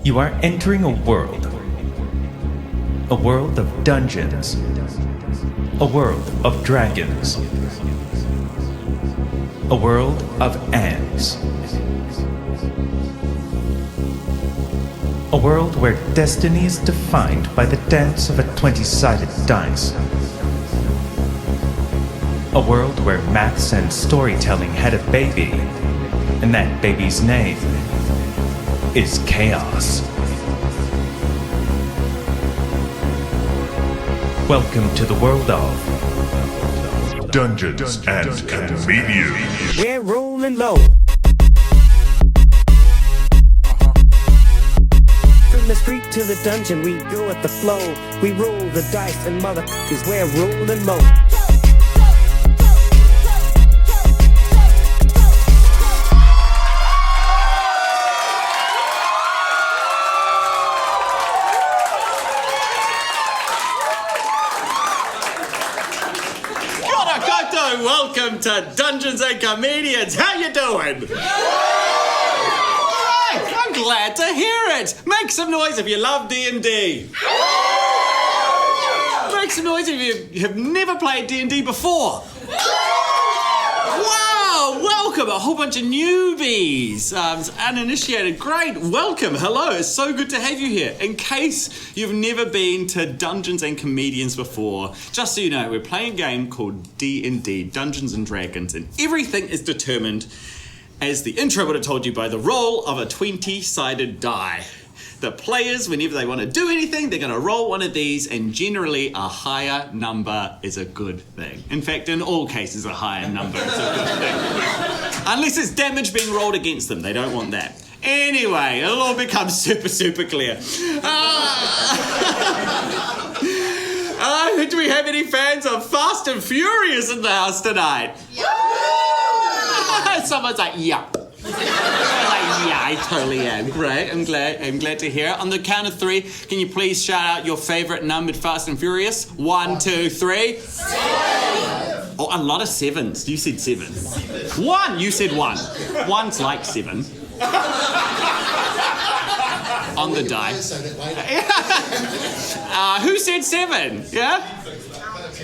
You are entering a world of dungeons, a world of dragons, a world of ants, a world where destiny is defined by the dance of a 20-sided dice, a world where maths and storytelling had a baby, and that baby's name is chaos. Welcome to the world of Dungeons and Comedians. We're rolling low. From the street to the dungeon, we go with the flow. We roll the dice and motherfuckers, we're rolling low. Welcome to Dungeons and Comedians. How you doing? Great! I'm glad to hear it. Make some noise if you love D&D. Make some noise if you have never played D&D before. Wow! Welcome, a whole bunch of newbies, uninitiated. Great, welcome, hello. It's so good to have you here. In case you've never been to Dungeons and Comedians before, just so you know, we're playing a game called D&D, Dungeons and Dragons, and everything is determined, as the intro would have told you, by the roll of a 20-sided die. The players, whenever they want to do anything, they're going to roll one of these, and generally a higher number is a good thing. In fact, in all cases, a higher number is a good thing. Unless it's damage being rolled against them, they don't want that. Anyway, it'll all become super clear. Do we have any fans of Fast and Furious in the house tonight? Yeah. Someone's like, yeah. Yeah, I totally am. Great, I'm glad to hear it. On the count of three, can you please shout out your favourite numbered Fast and Furious? 1, 2, 3. 7. Oh, a lot of sevens. You said 7. 1, you said 1. 1's like 7. On the die. Who said 7? Yeah?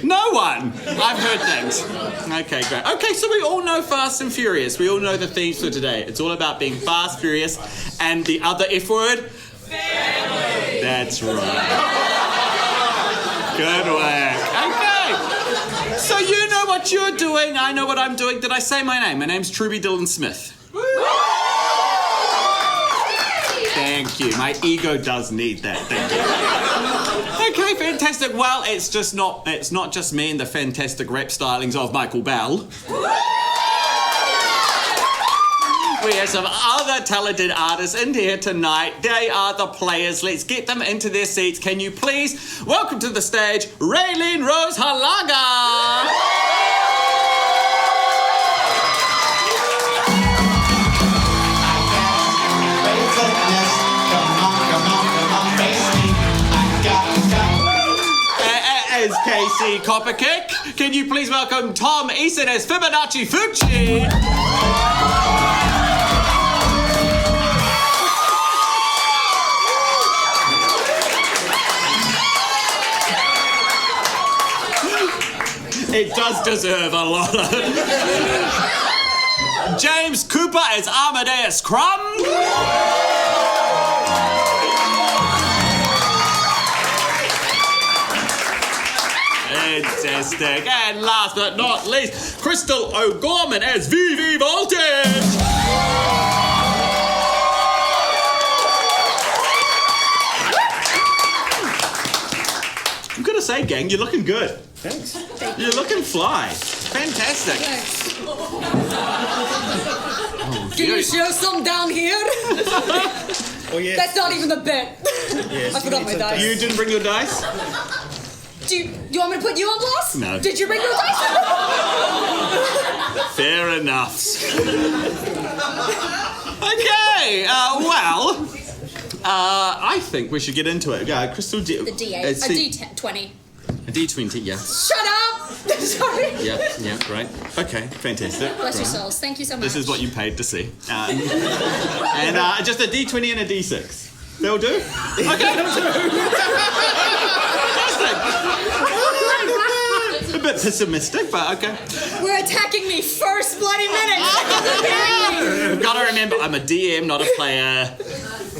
No one. I've heard things. Okay, great. Okay, so we all know Fast and Furious. We all know the themes for today. It's all about being fast, furious, and the other F word? Family. That's right. Good work. Okay. So you know what you're doing. I know what I'm doing. Did I say my name? My name's Trubie-Dylan Smith. Thank you. My ego does need that. Thank you. Okay, fantastic. Well, it's not just me and the fantastic rap stylings of Michael Bell. We have some other talented artists in here tonight. They are the players. Let's get them into their seats. Can you please welcome to the stage Reylene Rose Hilaga. As Casey Copperkick. Can you please welcome Tom Eason as Fibonacci Fucci? It does deserve a lot of... James Kupa as Amadeus Crumb. Fantastic. And last but not least, Krystal O'Gorman as VV Voltage. I'm gonna say, gang, you're looking good. Thanks. You're looking fly. Fantastic. Thanks. Oh, Can you show some down here? Oh, yeah. That's not even the bit. Yes, I forgot my dice. You didn't bring your dice? Do you want me to put you on blast? No. Did you bring your dice? Fair enough. Okay, I think we should get into it. Krystal, The D8. A D20. A D20, yeah. Shut up! Sorry. Yeah, great. Okay, fantastic. Bless your souls. Thank you so much. This is what you paid to see. And just a D20 and a D6. They'll do? Okay. A bit pessimistic, but okay. We're attacking me first bloody minute. Gotta remember, I'm a DM, not a player.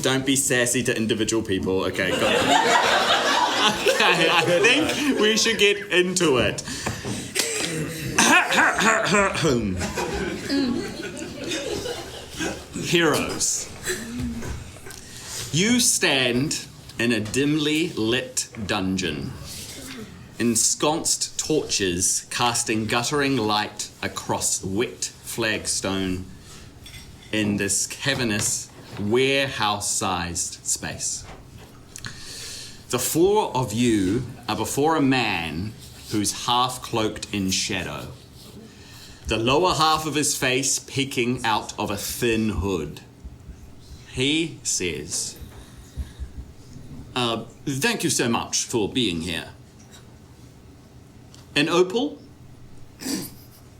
Don't be sassy to individual people. Okay, got it. Okay, I think we should get into it. Heroes. You stand in a dimly lit dungeon. Ensconced torches casting guttering light across wet flagstone in this cavernous, warehouse-sized space. The four of you are before a man who's half cloaked in shadow, the lower half of his face peeking out of a thin hood. He says, thank you so much for being here. An opal?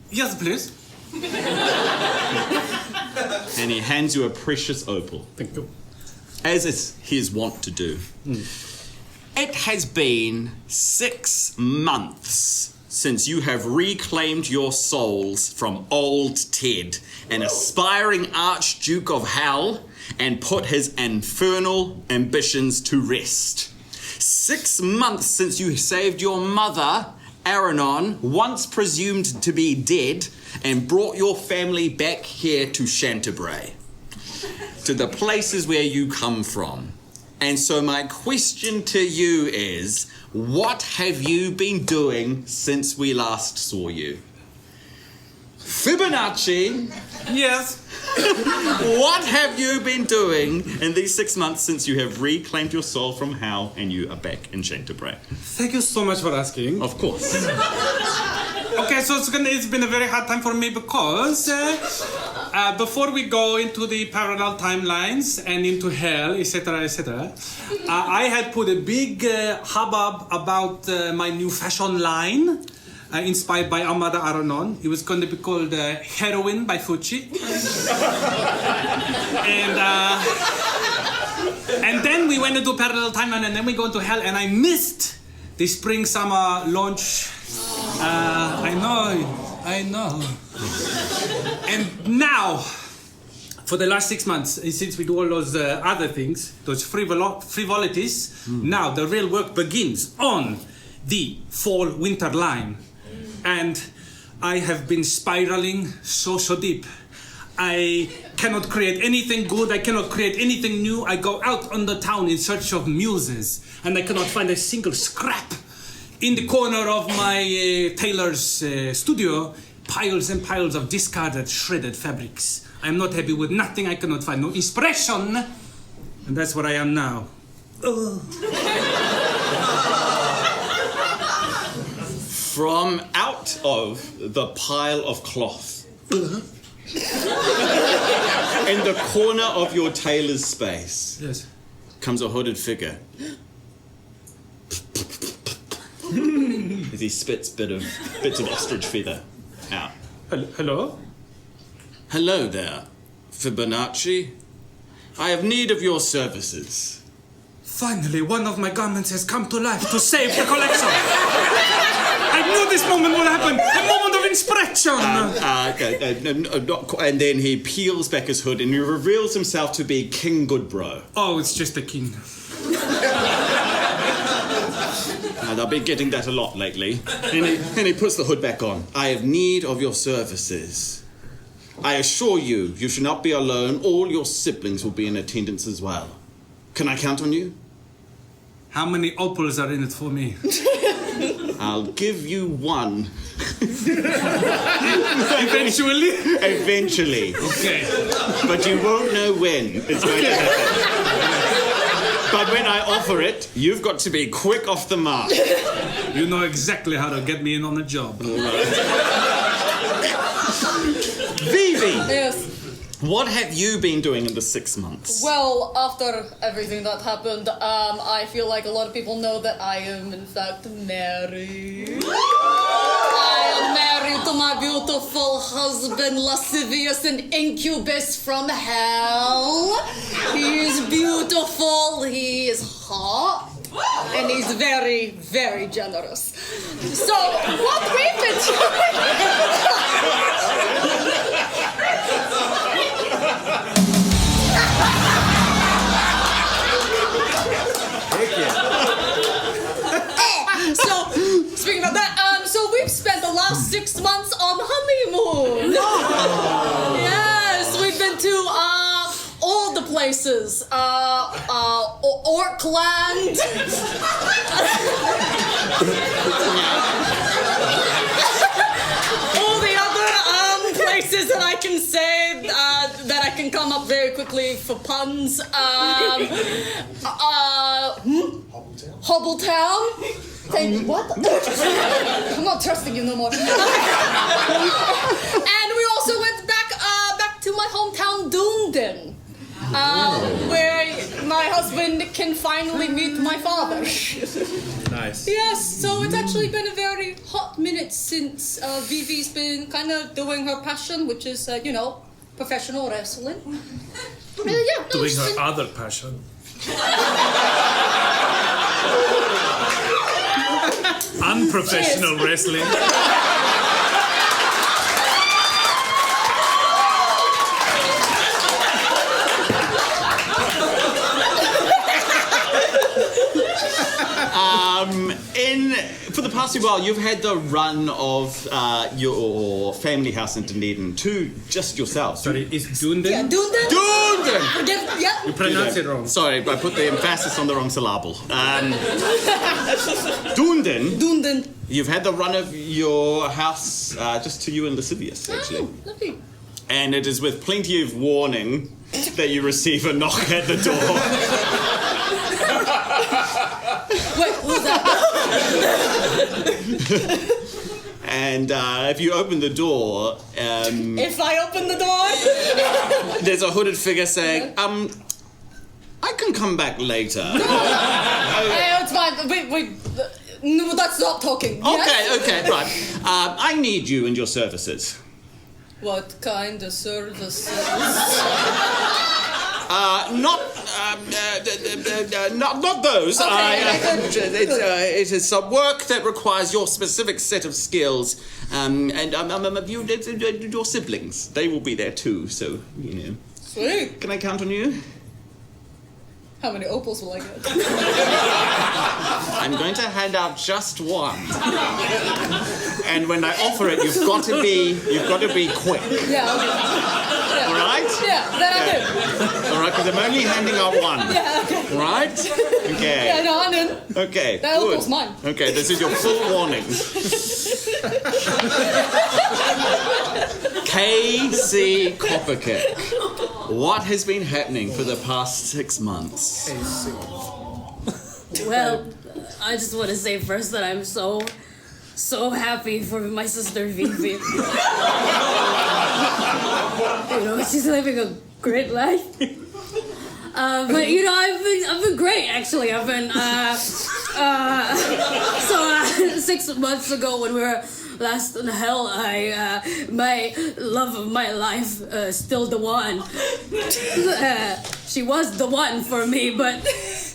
Yes, please. And he hands you a precious opal. Thank you. As is his wont to do. It has been 6 months since you have reclaimed your souls from old Ted, an aspiring Archduke of Hell, and put his infernal ambitions to rest. 6 months since you saved your mother, Aranon, once presumed to be dead, and brought your family back here to Chantabray, to the places where you come from. And so my question to you is, what have you been doing since we last saw you? Fibonacci, Yes. what have you been doing in these 6 months since you have reclaimed your soul from hell and you are back in Chantabray? Thank you so much for asking. Of course. Okay, so it's been a very hard time for me because before we go into the parallel timelines and into hell, etc., I had put a big hubbub about my new fashion line. Inspired by Amada Aranon. It was going to be called Heroin by Fucci. And then we went into parallel timeline and then we go into hell and I missed the spring-summer launch. I know. And now, for the last 6 months, since we do all those other things, those frivolities, now the real work begins on the fall-winter line. And I have been spiraling so deep. I cannot create anything good. I cannot create anything new. I go out on the town in search of muses, and I cannot find a single scrap. In the corner of my tailor's studio, piles and piles of discarded, shredded fabrics. I am not happy with nothing. I cannot find no inspiration. And that's where I am now. From out of the pile of cloth, in the corner of your tailor's space, Yes. comes a hooded figure. As he spits bits of ostrich feather out. Hello? Hello there, Fibonacci. I have need of your services. Finally, one of my garments has come to life to save the collection. I knew this moment would happen. A moment of inspiration. And then he peels back his hood and he reveals himself to be King Goodbro. Oh, it's just a king. I've been getting that a lot lately. And he puts the hood back on. I have need of your services. I assure you, you should not be alone. All your siblings will be in attendance as well. Can I count on you? How many opals are in it for me? I'll give you one. Eventually? Eventually. Okay. But you won't know when it's going to happen. But when I offer it, you've got to be quick off the mark. You know exactly how to get me in on a job. Vivi! Yes. What have you been doing in the 6 months? Well, after everything that happened, I feel like a lot of people know that I am in fact married. I am married to my beautiful husband, lascivious and incubus from hell. He is beautiful, he is hot, and he's very, very generous. So, what we've been So, speaking of that, so we've spent the last 6 months on honeymoon. Yes, we've been to all the places. Orkland. All the other places that I can say that I can come up very quickly for puns. Hobbletown. What? I'm not trusting you no more. And we also went back to my hometown, Dunedin, where my husband can finally meet my father. Nice. Yes, so it's actually been a very hot minute since Vivi's been kind of doing her passion, which is, professional wrestling. Doing her other passion. Unprofessional wrestling. For the past while, you've had the run of your family house in Dunedin to just yourself. Sorry, is Dunedin? Yeah, Dunedin. You pronounce it wrong. Sorry, I put the emphasis on the wrong syllable. Dunedin. You've had the run of your house just to you and Lascivious, actually. Oh, lovely. And it is with plenty of warning that you receive a knock at the door. Wait, who's that? And if you open the door... If I open the door? There's a hooded figure saying, I can come back later. It's fine. Wait. No, let's stop talking. Yes? Okay, right. I need you and your services. What kind of services? Not those. Okay, It is some work that requires your specific set of skills, and your siblings. They will be there too. So Sweet. Can I count on you? How many opals will I get? I'm going to hand out just one, and when I offer it, you've got to be quick. Yeah. Okay. Yeah. All right? Yeah, then I do. All right, because I'm only handing out one. Yeah, okay. All right? Okay. Yeah, no, I'm in. Okay. That good. opal's mine. Okay, this is your full warning. KC Copperkick. What has been happening for the past 6 months? Well, I just want to say first that I'm so happy for my sister Vivi. She's living a great life. But I've been great actually. I've been 6 months ago when we were last in hell, my love of my life, still the one. She was the one for me, but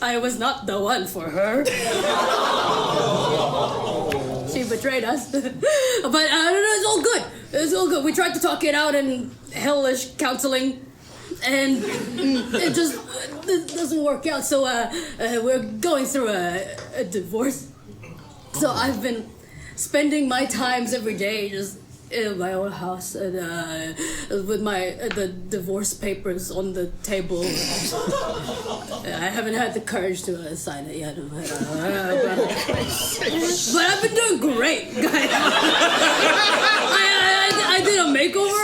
I was not the one for her. She betrayed us. But it's all good. It's all good. We tried to talk it out in hellish counseling, and it doesn't work out. So we're going through a divorce. So I've been spending my times every day just in my own house and with the divorce papers on the table. I haven't had the courage to sign it yet, but I've been doing great, guys. I did a makeover,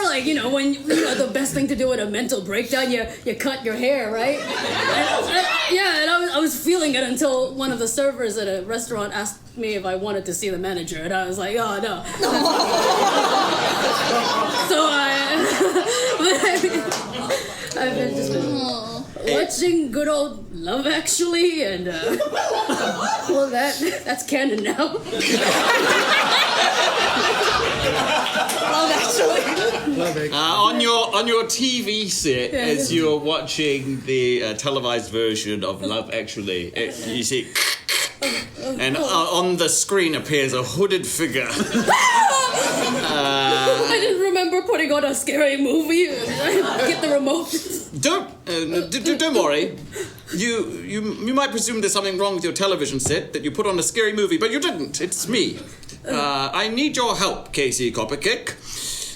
when the best thing to do in a mental breakdown, you cut your hair, right? And I was feeling it until one of the servers at a restaurant asked me if I wanted to see the manager, and I was like, oh no. So I've been watching good old Love Actually, and well, that's canon now. Love Actually. On your TV set, as you're watching the televised version of Love Actually, you see, and on the screen appears a hooded figure. I didn't remember putting on a scary movie. Get the remote. Don't worry. You might presume there's something wrong with your television set, that you put on a scary movie, but you didn't. It's me. I need your help, Casey Copperkick.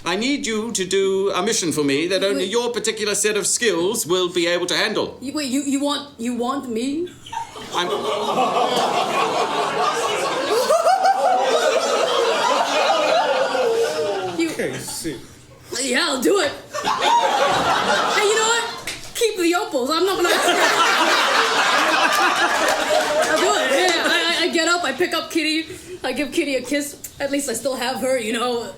I need you to do a mission for me that only your particular set of skills will be able to handle. Wait, you want me? Casey. Yeah, I'll do it. Hey, you know what? Keep the opals. I'm not gonna. I'll do it. Yeah, I get up. I pick up Kitty. I give Kitty a kiss. At least I still have her. You know.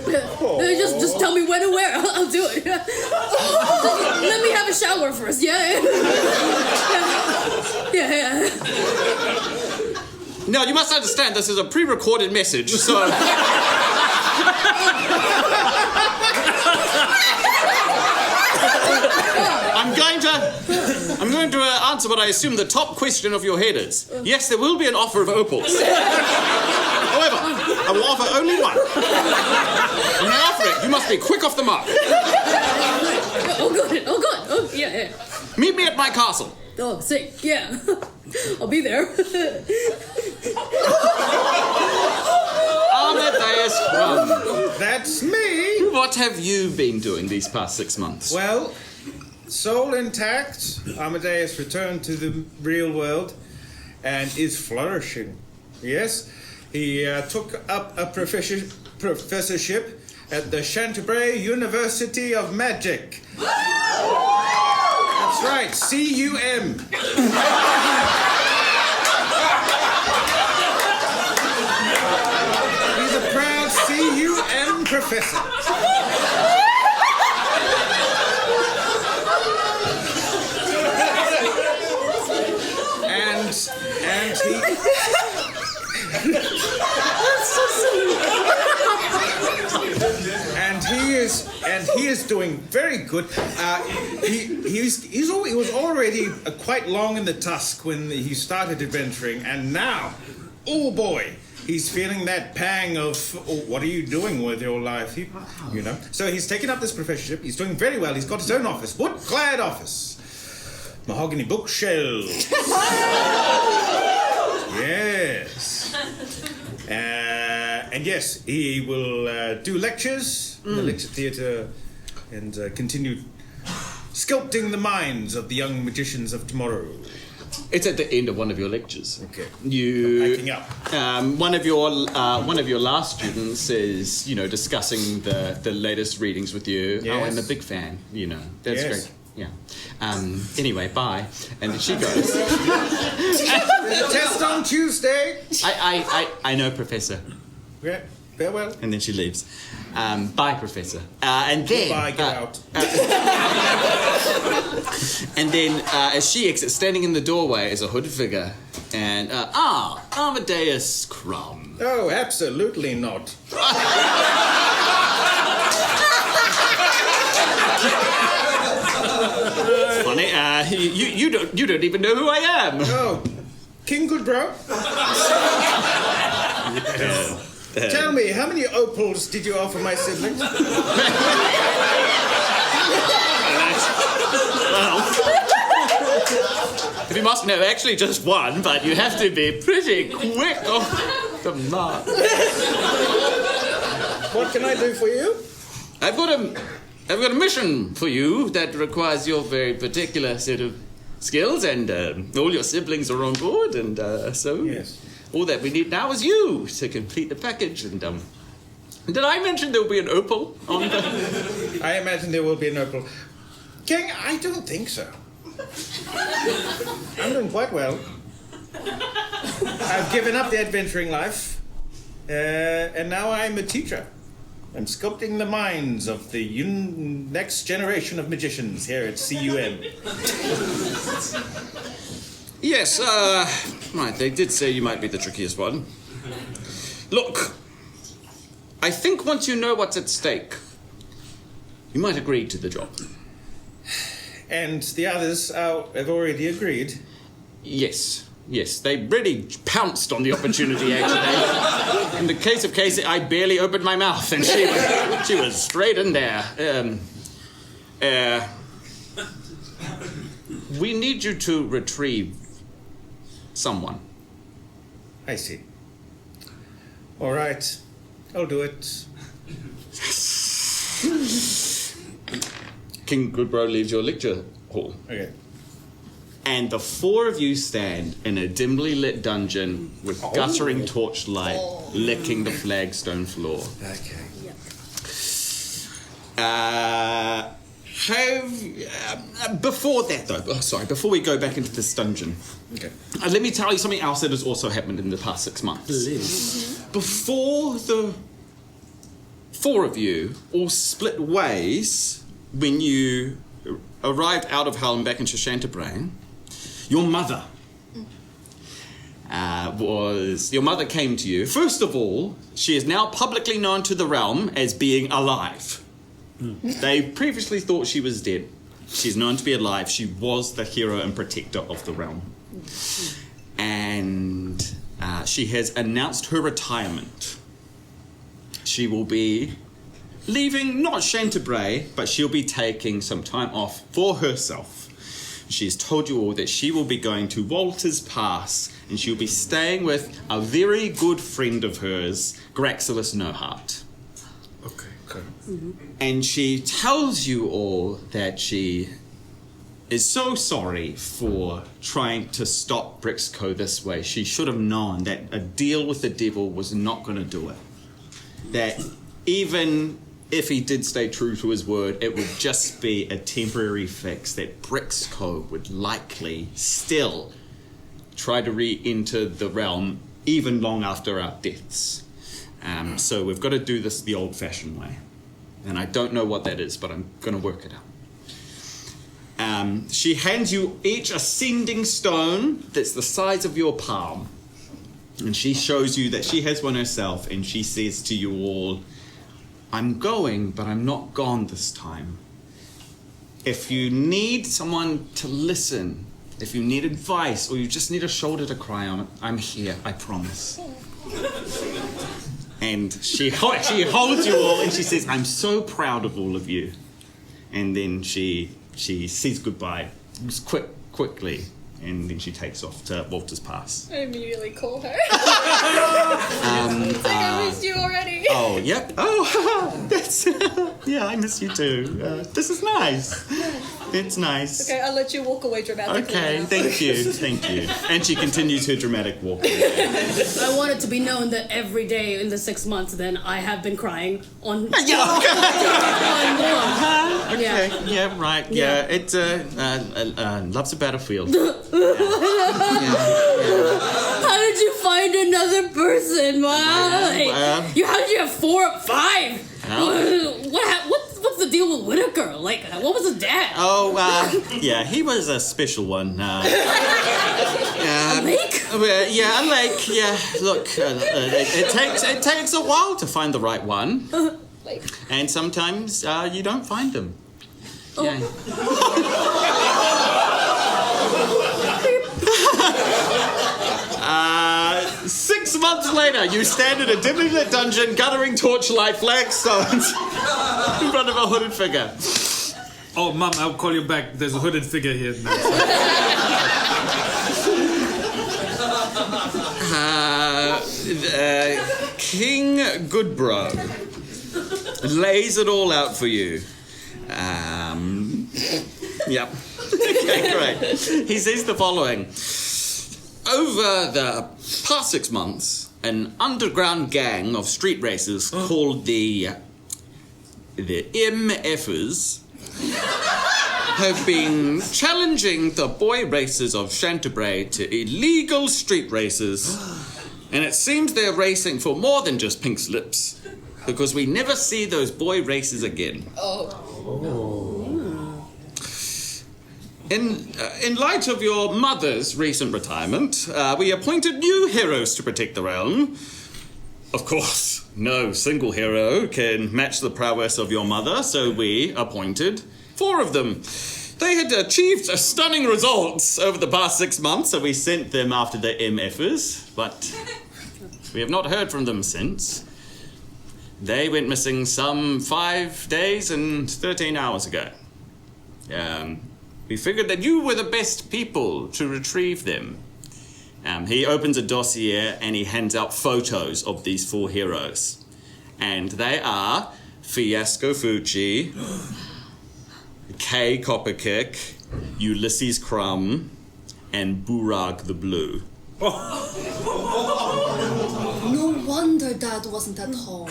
Just tell me when and where. I'll do it. Let me have a shower first. Yeah. No, you must understand this is a pre-recorded message, so. I'm going to answer what I assume the top question of your head is. Yes, there will be an offer of opals. However, I will offer only one. When I offer it, you must be quick off the mark. Oh, good. Oh, yeah. Meet me at my castle. Oh, sick. Yeah. I'll be there. Amadeus Crumb. That's me. What have you been doing these past 6 months? Well, soul intact, Amadeus returned to the real world and is flourishing. Yes, he took up a professorship at the Canterbury University of Magic. That's right, CUM. He's a proud CUM professor. And he... And he is doing very good. He was already quite long in the tusk when he started adventuring, and now, oh boy, he's feeling that pang of what are you doing with your life? You know. So he's taken up this professorship. He's doing very well. He's got his own office, wood-clad office, mahogany bookshelves. Yes. And yes, he will do lectures in the lecture theatre and continue sculpting the minds of the young magicians of tomorrow. It's at the end of one of your lectures. Okay. You backing up. One of your last students is, discussing the latest readings with you. Yes. Oh, I'm a big fan. That's Yes. great. Yeah. Anyway, and then she goes. Test on Tuesday. I know, Professor. Yeah, farewell. And then she leaves. Bye, Professor. And then... Goodbye, get out. And then, as she exits, standing in the doorway is a hooded figure. And, Amadeus Crumb. Oh, absolutely not. It's funny. You don't even know who I am. Oh, King Goodbro. Tell me, how many opals did you offer my siblings? Well, if you must know, actually just one, but you have to be pretty quick off the mark. What can I do for you? I've got a mission for you that requires your very particular set of skills, and all your siblings are on board, and so yes. All that we need now is you to complete the package. And did I mention there will be an opal on the... I imagine there will be an opal. King, I don't think so. I'm doing quite well. I've given up the adventuring life, and now I'm a teacher. I'm sculpting the minds of the next generation of magicians here at CUM. Yes, right, they did say you might be the trickiest one. Look, I think once you know what's at stake, you might agree to the job. And the others have already agreed. Yes, they really pounced on the opportunity, actually. In the case of Casey, I barely opened my mouth, and she was straight in there. We need you to retrieve someone. I see. All right, I'll do it. King Goodbro leaves your lecture hall. Okay. And the four of you stand in a dimly lit dungeon with guttering torchlight licking the flagstone floor. Okay. Before that, though, before we go back into this dungeon, Okay. let me tell you something else that has also happened in the past 6 months. Before the four of you all split ways when you arrived out of hell and back into Chantebrain, your mother came to you. First of all, she is now publicly known to the realm as being alive. They previously thought she was dead. She's known to be alive. She was the hero and protector of the realm. And she has announced her retirement. She will be leaving, not Chantebrain, but she'll be taking some time off for herself. She's told you all that she will be going to Walter's Pass, and she'll be staying with a very good friend of hers, Graxilus Nohart. Okay. And she tells you all that she is so sorry for trying to stop Brixco this way. She should have known that a deal with the devil was not going to do it. That even if he did stay true to his word, it would just be a temporary fix, that Brixco would likely still try to re-enter the realm even long after our deaths. So we've got to do this the old-fashioned way. And I don't know what that is, but I'm going to work it out. She hands you each a sending stone that's the size of your palm. And she shows you that she has one herself, and she says to you all, I'm going, but I'm not gone this time. If you need someone to listen, if you need advice, or you just need a shoulder to cry on, I'm here, I promise. And she holds you all, and she says, I'm so proud of all of you. And then she says goodbye quickly, and then she takes off to Walter's Pass. I immediately call her. It's like, I missed you already. Oh, yep. Oh, that's... yeah, I miss you too. This is nice. It's nice. Okay, I'll let you walk away dramatically. Okay, now. thank you. And she continues her dramatic walk. I want it to be known that every day in the 6 months, then I have been crying on. Yeah, on okay. Yeah. Yeah, right. Yeah, it's love's a battlefield. How did you find another person? How did you have 4 or 5? What's the deal with Whitaker? Like, what was his dad? Oh, yeah, he was a special one. A lake? Yeah, a lake. Yeah, look, it takes a while to find the right one, and sometimes you don't find them. Yeah. 6 months later, you stand in a dimly lit dungeon, guttering torchlight flagstones in front of a hooded figure. Oh, Mom, I'll call you back. There's a hooded figure here now. King Goodbro lays it all out for you. Yep. Okay, great. He says the following. Over the past 6 months, an underground gang of street racers called the MFers have been challenging the boy racers of Chantebrain to illegal street races. And it seems they're racing for more than just pink slips, because we never see those boy racers again. In light of your mother's recent retirement, we appointed new heroes to protect the realm. of course, no single hero can match the prowess of your mother, so we appointed 4 of them. They had achieved stunning results over the past 6 months, so we sent them after the MFers, but we have not heard from them since. They went missing some 5 days and 13 hours ago. We figured that you were the best people to retrieve them. He opens a dossier and he hands out photos of these 4 heroes. And they are Fiasco Fuji, K Copperkick, Ulysses Crumb, and Burag the Blue. No wonder Dad wasn't at home.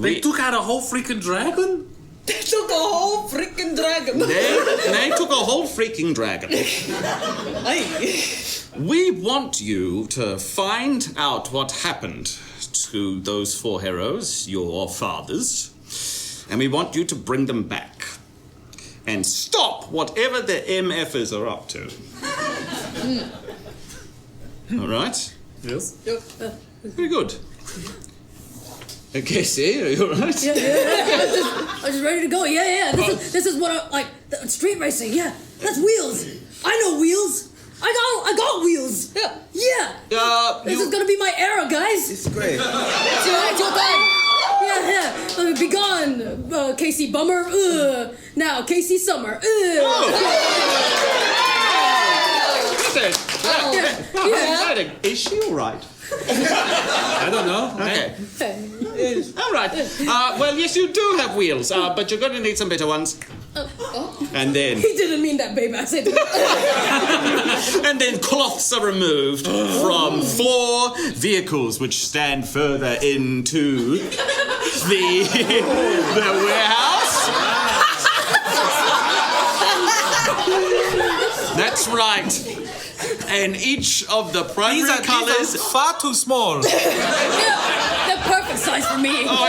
They took out a whole freaking dragon? They took a whole freaking dragon. They took a whole freaking dragon. We want you to find out what happened to those 4 heroes, your fathers, and we want you to bring them back and stop whatever the MFers are up to. All right? Yes. Very good. Okay, see, are you all right? Yeah. I'm just ready to go. Yeah. This is what I like. Street racing. Yeah, that's wheels. I know wheels. I got wheels. Yeah. This is gonna be my era, guys. It's great. It's your time. Yeah. Be gone, Casey Bummer. Now Casey Summer. Is she all right? I don't know. Okay. All right. Well, yes, you do have wheels, but you're going to need some better ones. And then... He didn't mean that, babe. I said and then cloths are removed from 4 vehicles which stand further into the warehouse. That's right. And each of the primary colors... These are far too small. they're perfect size for me. Oh,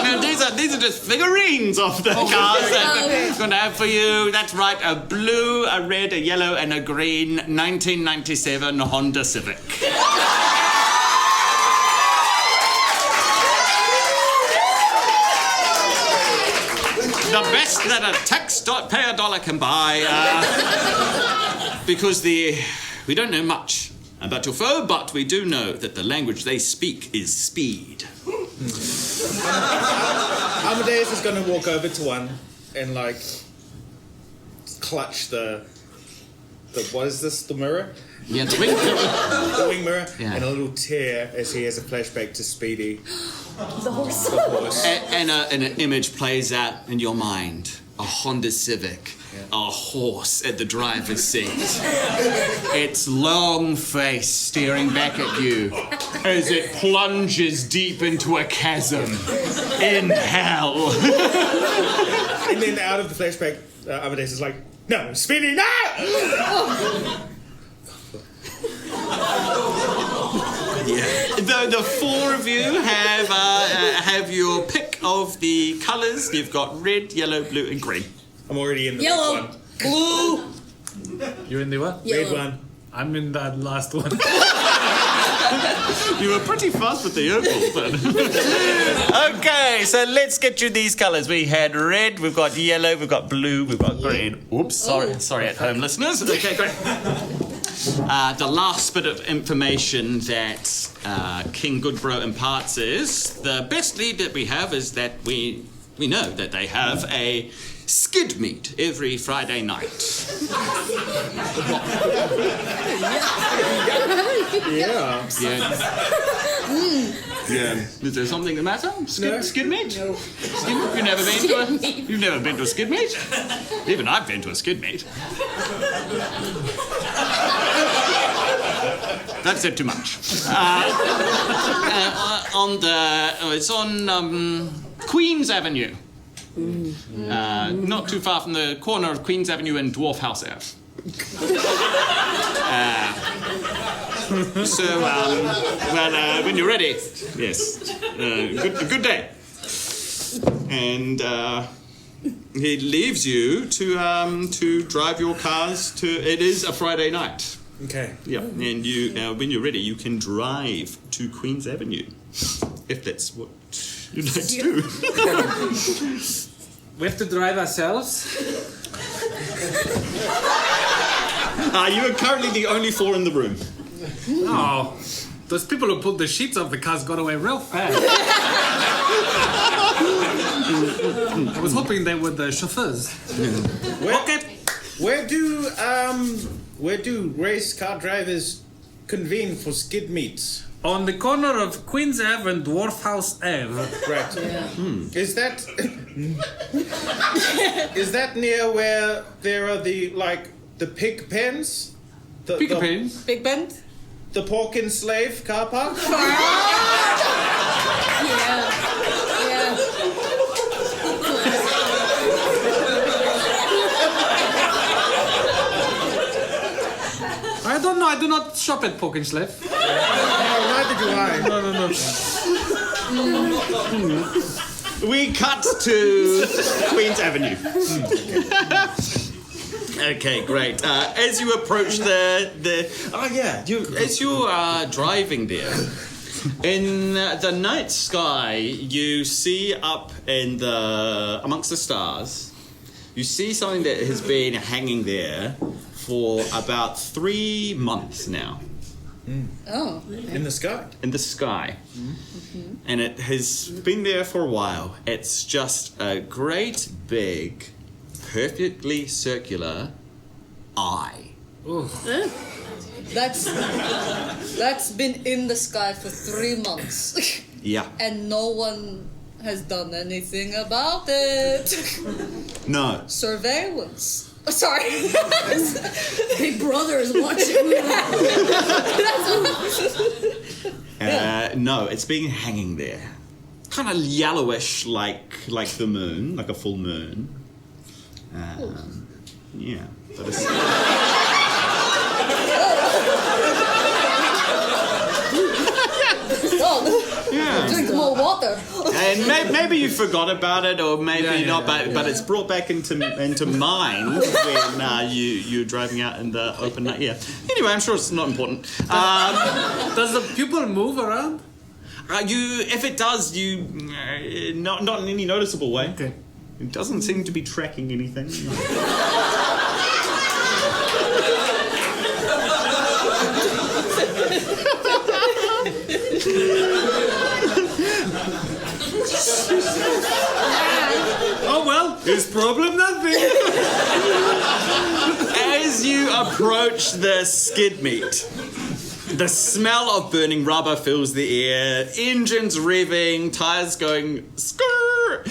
no, these are just figurines of the cars that we're going to have for you. That's right, a blue, a red, a yellow, and a green 1997 Honda Civic. The best that a taxpayer dollar can buy, because we don't know much about your foe, but we do know that the language they speak is speed. Amadeus is going to walk over to one and clutch the what is this? The mirror? Yeah, the wing mirror. The wing mirror, Yeah. and a little tear as he has a flashback to Speedy. The horse. And an image plays out in your mind. A Honda Civic. A horse at the driver's seat. Its long face staring back at you as it plunges deep into a chasm in hell. And then out of the flashback, Amadeus is like, "No, Speedy, no!" The 4 of you have your pick of the colours. You've got red, yellow, blue, and green. I'm already in the Yellow. red one. Blue. You're in the what? Yellow. Red one. I'm in that last one. You were pretty fast with the opals, but... Okay, so let's get you these colours. We had red, we've got yellow, we've got blue, we've got green. Oops, sorry at home listeners. Okay, great. The last bit of information that King Goodbro imparts is the best lead that we have is that we know that they have a skid meet every Friday night. Yeah. Yeah. Is there something the matter? Skid meet? No. Skid meet? You've never been to a skid meet? Even I've been to a skid meet. That's it too much. It's on Queen's Avenue. Not too far from the corner of Queen's Avenue and Dwarf House Ave. When you're ready, yes, good day. And he leaves you to drive your cars to. It is a Friday night. Okay. Yeah, and you when you're ready, you can drive to Queen's Avenue, if that's what you'd like to do. We have to drive ourselves. You are currently the only four in the room. Oh, those people who pulled the sheets off the cars got away real fast. I was hoping they were the chauffeurs. Where do race car drivers convene for skid meets? On the corner of Queen's Ave and Dwarf House Ave. Right. Is that near where there are the pig pens? Pig pens? Big Bend? The pork and slave car park? Yeah. I don't know. I do not shop at Pork and Slave. No, neither do I. No. We cut to Queen's Avenue. Okay, great. As you approach as you are driving there, in the night sky, you see up in amongst the stars, you see something that has been hanging there for about 3 months now. Oh. In the sky? In the sky. Mm-hmm. And it has been there for a while. It's just a great big, perfectly circular eye. That's been in the sky for 3 months. Yeah. And no one has done anything about it. No. Surveillance. Sorry. Big Brother is watching. No, it's been hanging there. Kind of yellowish like the moon, like a full moon. Yeah. But it's... Yeah. Drink more water. And maybe you forgot about it, or maybe not. But it's brought back into mind when you're driving out in the open night. Yeah. Anyway, I'm sure it's not important. Does the pupil move around? If it does, not in any noticeable way. Okay. It doesn't seem to be tracking anything. Oh well, his problem nothing. As you approach the skid meet, the smell of burning rubber fills the air, engines revving, tires going skrrr.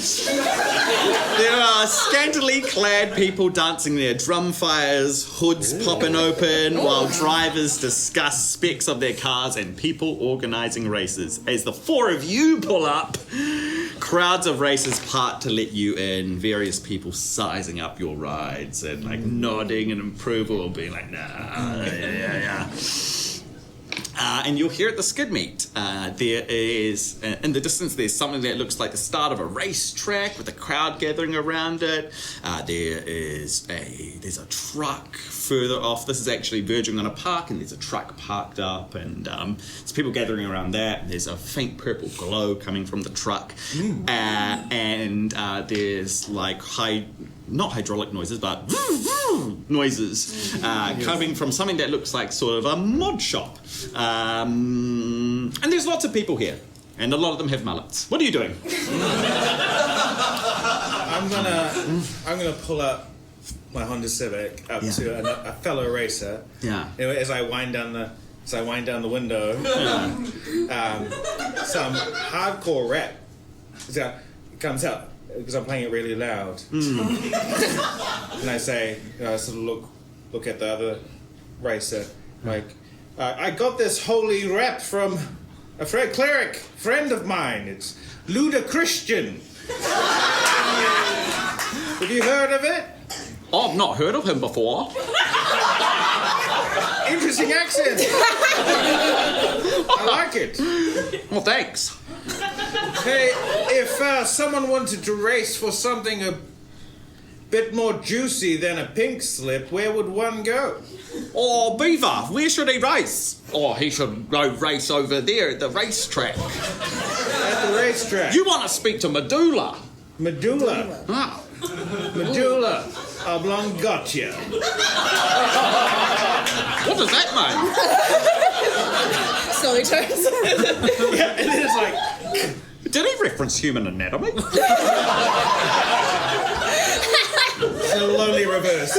There are scantily clad people dancing their drum fires, hoods popping open, while drivers discuss specs of their cars and people organising races. As the four of you pull up, crowds of racers part to let you in, various people sizing up your rides and nodding in approval, being like, nah, yeah. And you'll hear at the skid meet, there is, in the distance, there's something that looks like the start of a racetrack with a crowd gathering around it. There's a truck further off. This is actually verging on a park, and there's a truck parked up, and there's people gathering around that. There's a faint purple glow coming from the truck, and there's not hydraulic noises, but noises coming from something that looks like sort of a mod shop. And there's lots of people here, and a lot of them have mullets. What are you doing? I'm gonna pull up my Honda Civic up to a fellow racer. Yeah. Anyway, as I wind down the window, some hardcore rap comes out because I'm playing it really loud. And I say, I sort of look at the other racer, I got this holy rap from a cleric friend of mine. It's Luda Christian. Have you heard of it? I've not heard of him before. Interesting accent. I like it. Well, thanks. Hey, if someone wanted to race for something bit more juicy than a pink slip, where would one go? Oh, Beaver, where should he race? Oh, he should go race over there at the racetrack. At the racetrack. You want to speak to Medulla? Medulla. Ah. Medulla oblongata. What does that mean? Slowly turns. Yeah, and then it's like... Did he reference human anatomy? It's a lonely reverse.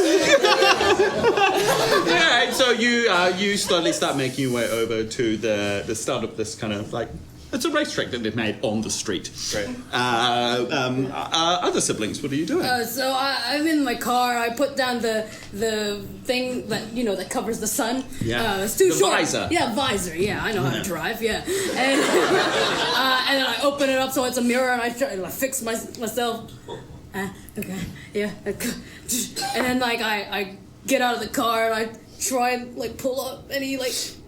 Yeah, and so you slowly start making your way over to the start of this kind of like, it's a racetrack that they've made on the street. Right. Other siblings, what are you doing? So I'm in my car. I put down the thing that that covers the sun. Yeah. It's too The short. visor. Yeah, visor. Yeah, I know how to drive. Yeah, and and then I open it up so it's a mirror, and I try to fix myself. Okay. Yeah. And then I get out of the car and I try and pull up any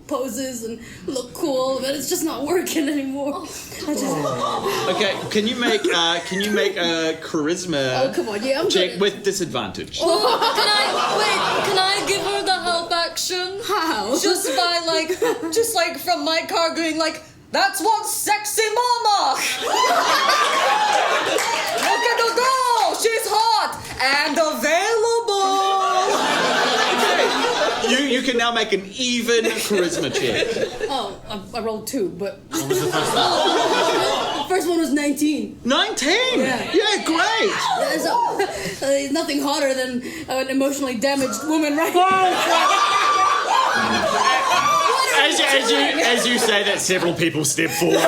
poses and look cool, but it's just not working anymore. Okay, can you make a charisma Oh, come on, yeah, I'm check good. with disadvantage? Can I give her the help action? How? Just by from my car going that's one sexy mama! Look at the girl! She's hot and available! You can now make an even charisma check. Oh, I rolled 2, but what was the first one? The first one was 19. 19? Yeah, great! There's nothing hotter than an emotionally damaged woman, right? As you say that, several people step forward.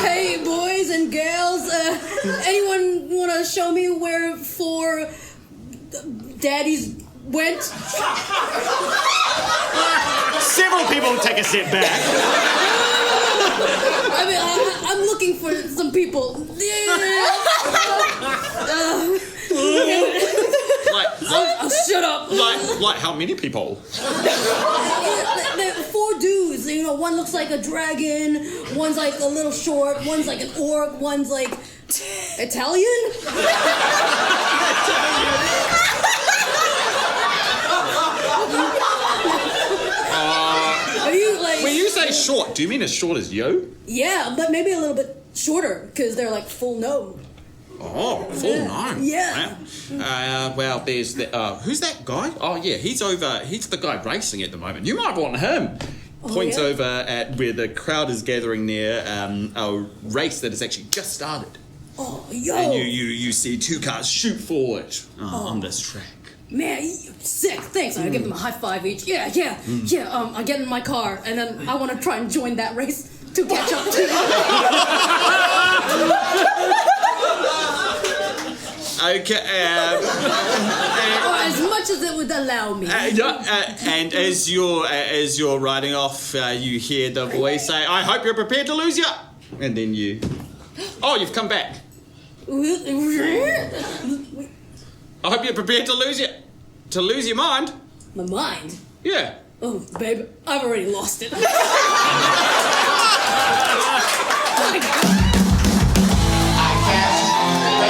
Hey, boys and gals, anyone want to show me where 4 daddies went? Several people take a step back. I mean, I'm looking for some people. Shut up. Like how many people? 4 dudes. One looks like a dragon. One's a little short. One's like an orc. One's Italian. Are you When you say short, do you mean as short as you? Yeah, but maybe a little bit shorter because they're full gnome. Oh, full gnome. Yeah. Wow. Well, there's the. Who's that guy? Oh, yeah, he's over. He's the guy racing at the moment. You might want him. Points yeah? over at where the crowd is gathering near a race that has actually just started. Oh, yo. And you see 2 cars shoot forward on this track. Man, sick. Thanks. I give them a high five each. Yeah. I get in my car and then I want to try and join that race to catch up to you. Okay. As much as it would allow me. And as you're riding off, you hear the voice say, "I hope you're prepared to lose you." And then you, you've come back. I hope you're prepared to lose your mind. My mind? Yeah. Oh, babe, I've already lost it.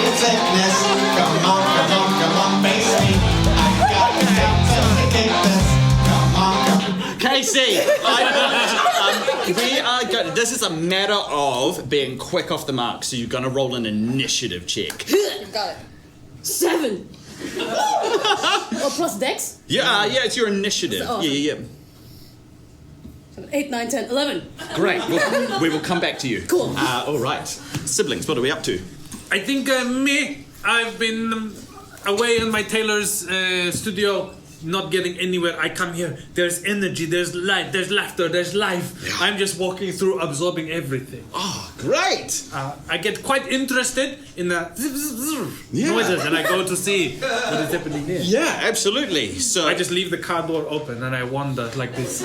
Sickness. Come on, face me. I got to this. Come on. Casey, we are going. This is a matter of being quick off the mark. So you're going to roll an initiative check. Got it. 7. Plus Dex? Yeah, it's your initiative. Oh. Yeah. 8, 9, 10, 11. Great. We will come back to you. Cool. All right, siblings. What are we up to? I think I've been away in my tailor's studio, not getting anywhere. I come here, there's energy, there's light, there's laughter, there's life. Yeah. I'm just walking through, absorbing everything. Oh, great! I get quite interested in the noises and I go to see what is happening there. Yeah, absolutely. So I just leave the car door open and I wander like this.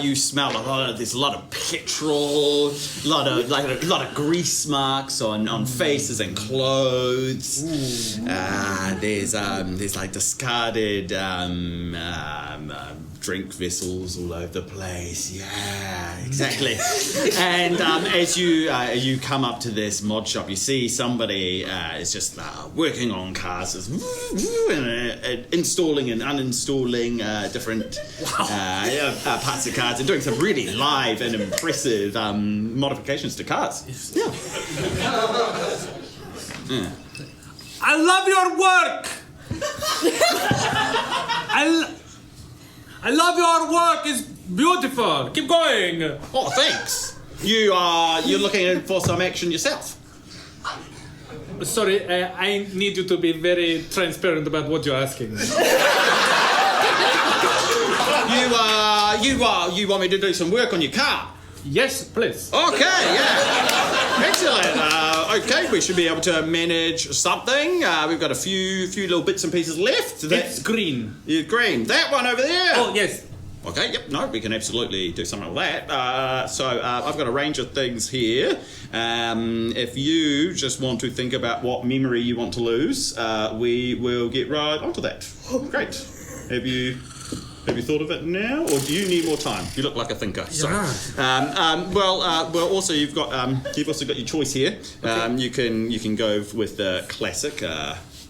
You smell there's a lot of petrol, a lot of grease marks on faces and clothes. There's discarded drink vessels all over the place. Yeah, exactly. And as you come up to this mod shop, you see somebody is just working on cars, installing and uninstalling different parts of cars and doing some really live and impressive modifications to cars. Yeah. I love your work. I love your work. It's beautiful. Keep going. Oh, thanks. You're looking for some action yourself. Sorry, I need you to be very transparent about what you're asking. You want me to do some work on your car? Yes, please. Okay, yeah. Excellent. Okay, we should be able to manage something. We've got a few little bits and pieces left. It's green. Yeah, green. That one over there. Oh, yes. Okay, yep, no, we can absolutely do something like that. So I've got a range of things here. If you just want to think about what memory you want to lose, we will get right onto that. Great. Have you thought of it now, or do you need more time? You look like a thinker. Yeah. Well, also you've also got your choice here. Okay. You can go with the classic.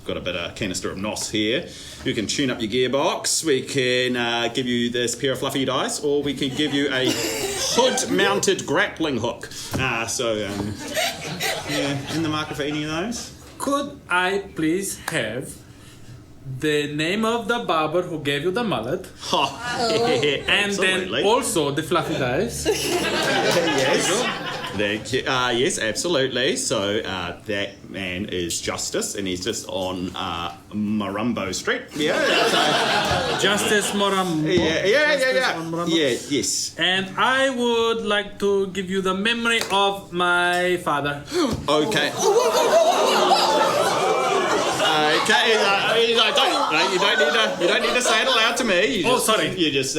Got a bit of canister of NOS here. You can tune up your gearbox. We can give you this pair of fluffy dice, or we can give you a hood-mounted grappling hook. In the market for any of those? Could I please have the name of the barber who gave you the mullet? And then also the fluffy dice. Yes. Thank you. Yes, absolutely. So that man is Justice, and he's just on Marumbo Street. Yeah. Justice Marumbo. Yeah. Yes. And I would like to give you the memory of my father. Okay. Okay, you don't need to say it aloud to me. Sorry. You just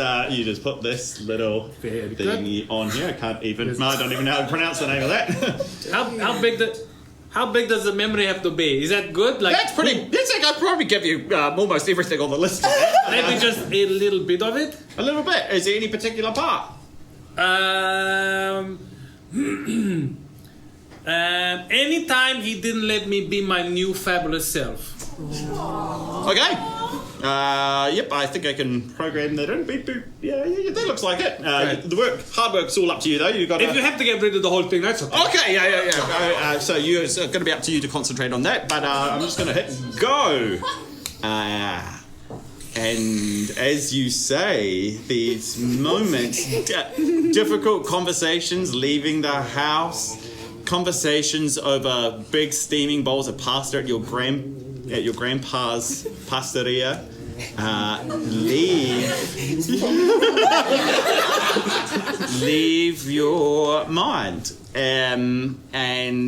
put this little thing on here. I don't even know how to pronounce the name of that. How big does the memory have to be? Is that good? That's pretty. That's like I'd probably give you almost everything on the list. Maybe just a little bit of it. A little bit. Is there any particular part? Anytime he didn't let me be my new fabulous self. Okay. Yep, I think I can program that in. Beep, boop. Yeah, that looks like it. Right. The hard work's all up to you, though. If you have to get rid of the whole thing, that's okay. Okay, yeah. So it's going to be up to you to concentrate on that, but I'm just going to hit go. And as you say, these moments, difficult conversations leaving the house, conversations over big steaming bowls of pasta at your grandpa's pastaria. Leave your mind. And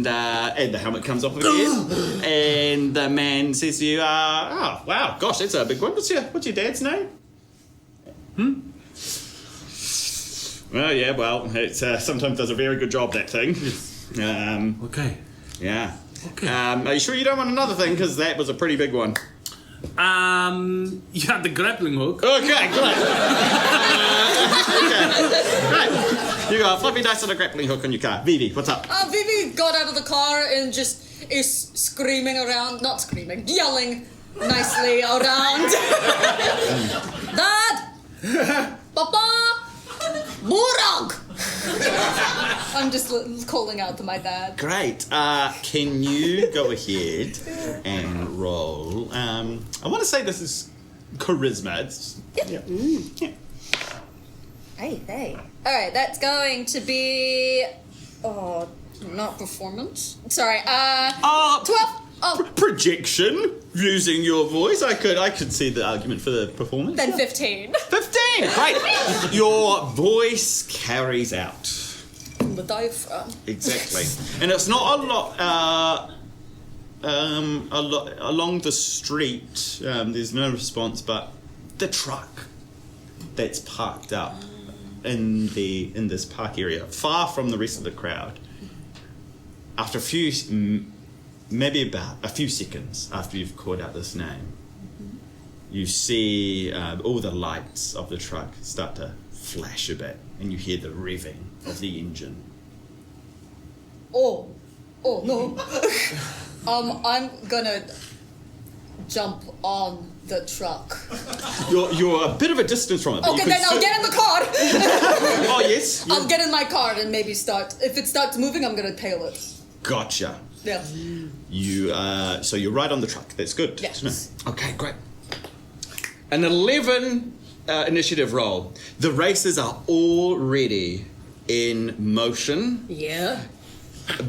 the helmet comes off again, and the man says to you, "Oh, wow, gosh, that's a big one. What's your dad's name?" Well, yeah, it sometimes does a very good job, that thing. Okay. Yeah. Okay. Are you sure you don't want another thing? Because that was a pretty big one. You have the grappling hook. Okay, great. Great. You got a fluffy dice and a grappling hook on your car. Vivi, what's up? Vivi got out of the car and just is screaming around, not screaming, yelling nicely around. Dad! Papa! Burag! I'm just calling out to my dad. Great. Can you go ahead and roll? I want to say this is charisma. Yeah. Hey. Alright, that's going to be... Oh, not performance. Sorry, 12? Oh. Projection, using your voice. I could see the argument for the performance. Then 15. 15, great. Your voice carries out. The diaphragm. Exactly. And it's not a lot along the street. There's no response, but the truck that's parked up in this park area, far from the rest of the crowd, after maybe about a few seconds after you've called out this name, you see all the lights of the truck start to flash a bit, and you hear the revving of the engine. Oh no. I'm gonna jump on the truck. You're a bit of a distance from it. But Okay, then I'll get in the car. Oh, yes. I'll get in my car and maybe start. If it starts moving, I'm gonna tail it. Gotcha. Yeah. So you're right on the truck. That's good. Yes. To know. Okay, great. An 11 initiative roll. The races are already in motion, Yeah.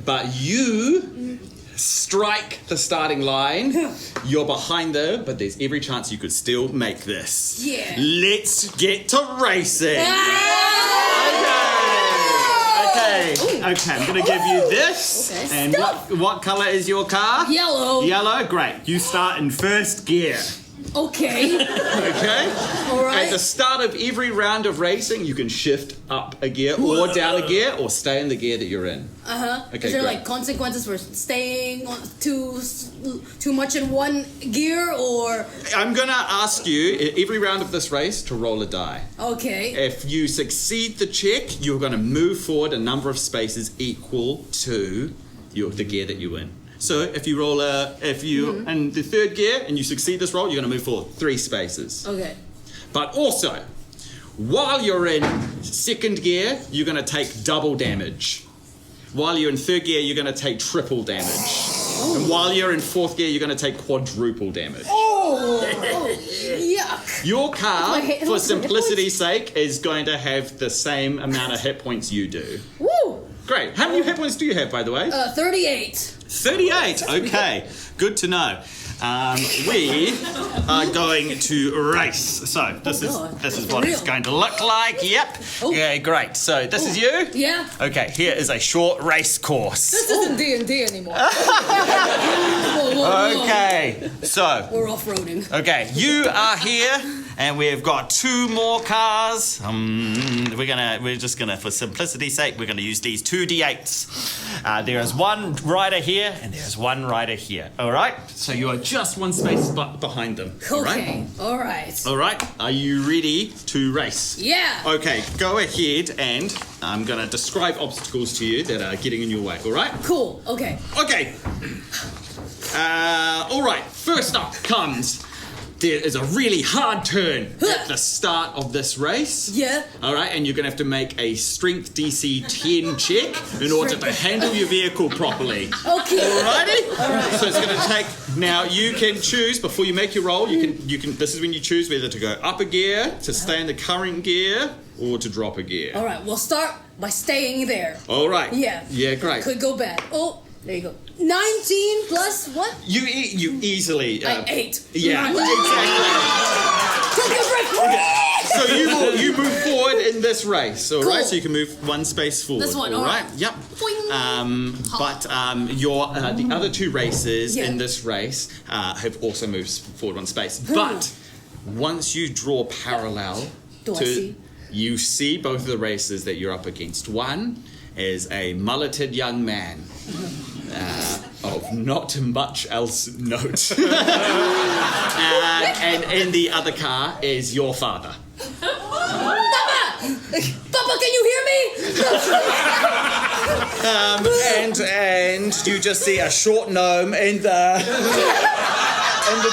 but you strike the starting line. You're behind there, but there's every chance you could still make this. Yeah. Let's get to racing. Okay, I'm gonna give you this. Okay. And what color is your car? Yellow. Yellow, great. You start in first gear. Okay. Okay? All right. At the start of every round of racing, you can shift up a gear or down a gear or stay in the gear that you're in. Okay, Is there great. like consequences for staying on too much in one gear or? I'm gonna ask you every round of this race to roll a die. Okay. If you succeed the check, you're gonna move forward a number of spaces equal to the gear that you're in. So if you roll in the third gear and you succeed this roll, you're gonna move forward 3 spaces. Okay. But also, while you're in second gear, you're going to take double damage. While you're in third gear, you're going to take triple damage. And while you're in fourth gear, you're going to take quadruple damage. Yuck. Your car, My hit- for simplicity's sake, is going to have the same amount of hit points you do. Woo. Great. How many hit points do you have, by the way? 38. 38. Okay. Good to know. We are going to race. So this is what it's going to look like. Yep. Okay, great. So this is you? Yeah. Okay, here is a short race course. This isn't D&D anymore. Whoa. Okay. So We're off-roading. okay, you are here, and we've got 2 more cars. We're just gonna, for simplicity's sake, we're gonna use these 2 D8s. There is 1 rider here, and there's 1 rider here. All right. So you are just 1 space behind them. All right? Okay. All right. All right. Are you ready to race? Yeah. Okay. Go ahead, and I'm gonna describe obstacles to you that are getting in your way. All right. Cool. Okay. Okay. All right. First up comes. There is a really hard turn at the start of this race. Yeah. All right, and you're going to have to make a strength DC 10 check in order to handle your vehicle properly. Okay. Alrighty? All right. So it's going to take. Now you can choose before you make your roll. You can. This is when you choose whether to go up a gear, to stay in the current gear, or to drop a gear. All right. We'll start by staying there. All right. Yeah. Yeah. Great. Could go bad. Oh, there you go. 19 plus what? You easily. 8. Yeah. 19. Exactly. So you move forward in this race, all right? Cool. So you can move 1 space forward. This one, all all right? right. Yep. But your the other 2 races Yeah. in this race have also moved forward 1 space. But once you draw parallel Do I to, see? you see both of the races that you're up against. One is a mulleted young man. Of not much else note. And in the other car is your father. Papa! Papa, can you hear me? And you just see a short gnome in the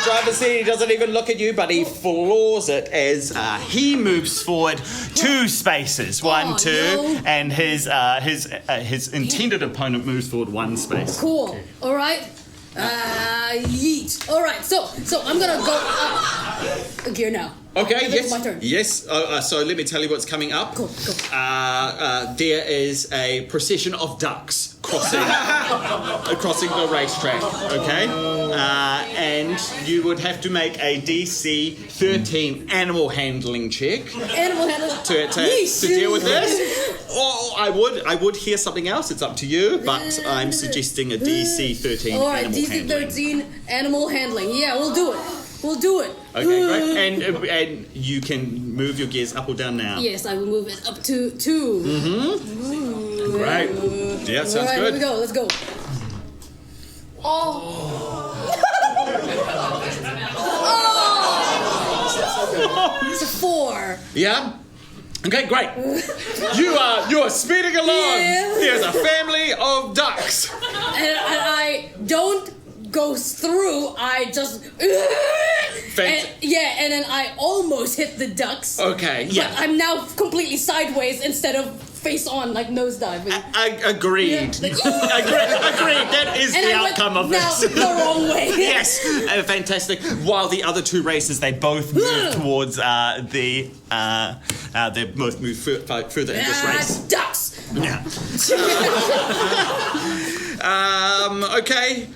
driver's seat. He doesn't even look at you, but he floors it as he moves forward 2 spaces, 1, 2, no. and his intended opponent moves forward 1 space. Cool. All right. Yeet. All right. So I'm gonna go up a gear now. Okay, It's yes. my turn. Yes. So let me tell you what's coming up. Cool. There is a procession of ducks crossing the racetrack. Okay, and you would have to make a DC 13 animal handling check Animal handler. to deal with this. Or I would hear something else. It's up to you. But I'm suggesting a DC 13 All right. animal DC handling. 13 animal handling. Yeah, we'll do it. We'll do it. Okay, great. And you can move your gears up or down now. Yes, I will move it up to 2. Mm-hmm. Great. Yeah, sounds All right, good. here we go. Let's go. Oh. It's a 4. Yeah? Okay, great. You are speeding along. Yeah. There's a family of ducks. And I don't go through, I just... and then I almost hit the ducks. Okay, But yeah. I'm now completely sideways instead of face on, like nose diving. Agreed. Yeah, like, Agreed. That is and the I went outcome of now this. the wrong way. Yes, fantastic. While the other two races, they both move towards they both move further in this race. Ducks. Yeah. Okay.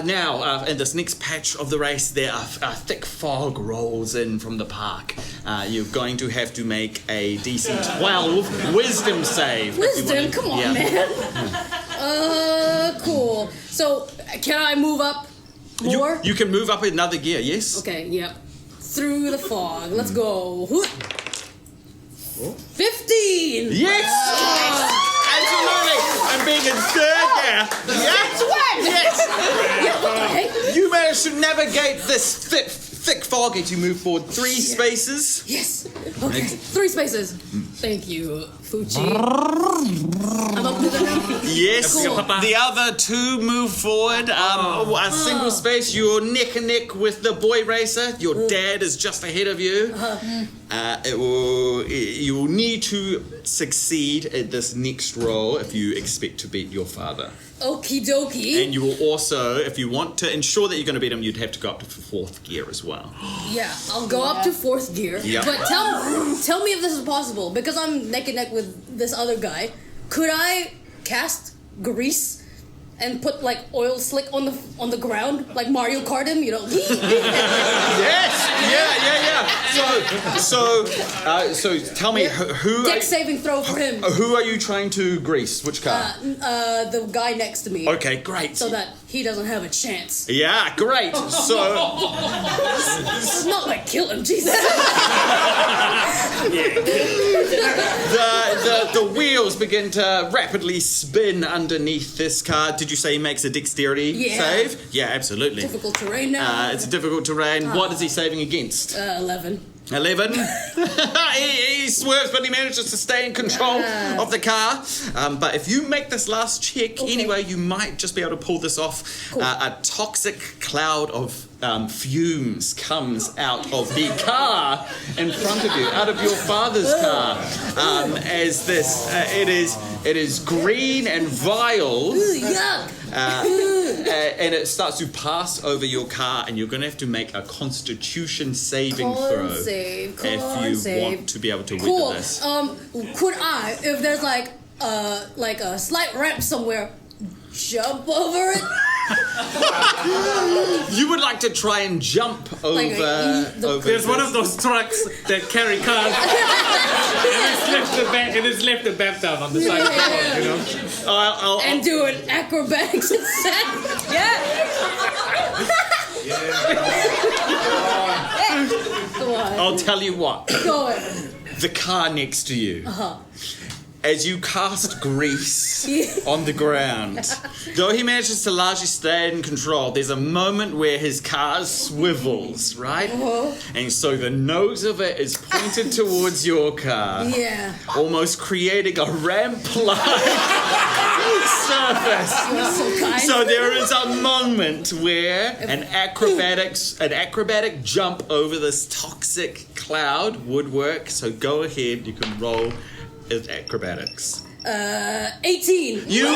Now, in this next patch of the race, there are thick fog rolls in from the park. You're going to have to make a DC 12 wisdom save. Wisdom? Come on, man. Cool. So, can I move up more? You can move up another gear, yes? Okay, yep. Through the fog. Let's go. 15! Yes! Absolutely! I'm being in third there. Yes! Yes! Yeah, what the heck? You managed to navigate this thick fog as you move forward 3 spaces. Yes. Okay. 3 spaces. Thank you, Fuchi. I'm up to the now. Yes. Cool. The other 2 move forward. A single space. You're neck and neck with the boy racer. Your dad is just ahead of you. You will need to succeed at this next roll if you expect to beat your father. Okie dokie. And you will also, if you want to ensure that you're going to beat him, you'd have to go up to 4th gear as well. Yeah, I'll go up to 4th gear. Yep. But tell me if this is possible, because I'm neck and neck with this other guy. Could I cast grease and put like oil slick on the ground, like Mario Kart him, you know? Yes, yeah. So tell me who. Dex saving throw for him. Who are you trying to grease? Which car? The guy next to me. Okay, great. So that he doesn't have a chance. Yeah, great. So It's not like kill him, Jesus. the wheels begin to rapidly spin underneath this car. Did you say he makes a dexterity save? Yeah, absolutely. Difficult terrain now. It's a difficult terrain. What is he saving against? 11. 11. he swerves, but he manages to stay in control of the car. But if you make this last check anyway, you might just be able to pull this off. Cool. A toxic cloud of fumes comes out of the car in front of you, out of your father's car. As this, it is green and vile. Yuck. And it starts to pass over your car, and you're going to have to make a Constitution saving throw if you want to be able to weather this. Could I, if there's like a slight ramp somewhere, jump over it? You would like to try and jump over. over There's one of those trucks that carry cars, and it's left the back down on the side of the road, you know. And do an acrobatics instead. Go on. I'll tell you what. Go on. The car next to you. As you cast grease on the ground, though he manages to largely stay in control, there's a moment where his car swivels, right? And so the nose of it is pointed towards your car, almost creating a ramp-like surface. You're so kind. So there is a moment where an acrobatic jump over this toxic cloud would work. So go ahead, you can roll as acrobatics. 18. You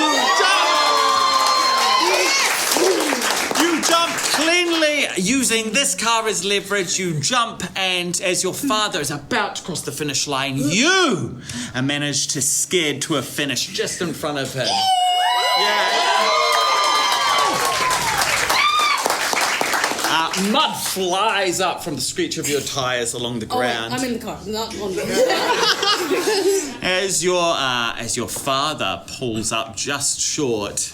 jump cleanly using this car as leverage. You jump, and as your father is about to cross the finish line, you manage to skid to a finish just in front of him. Mud flies up from the screech of your tires along the ground. I'm in the car, not on the As your father pulls up just short,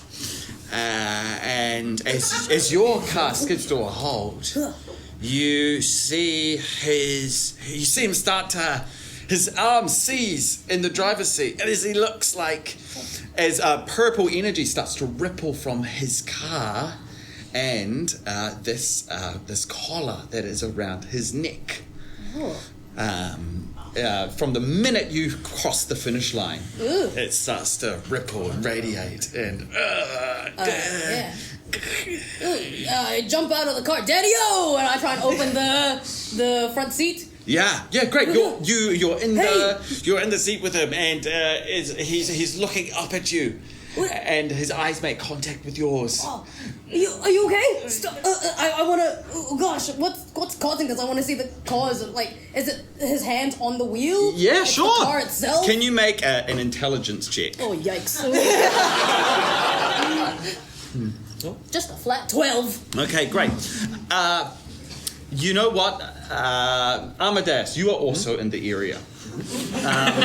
and as your car skids to a halt, you see him start to. His arm seize in the driver's seat, and as he looks like, as purple energy starts to ripple from his car, and this collar that is around his neck. From the minute you cross the finish line, it starts to ripple and radiate, and I jump out of the car, Daddy-o! And I try and open the front seat. Yeah, great. You're in the seat with him, and he's looking up at you, and his eyes make contact with yours. Oh, are you okay? Stop. I want to. Oh gosh, what's causing this? I want to see the cause. Like, is it his hands on the wheel? Yeah, like sure. The car itself. Can you make an intelligence check? Oh yikes! Just a flat 12. Okay, great. You know what, Amadeus? You are also in the area. I'm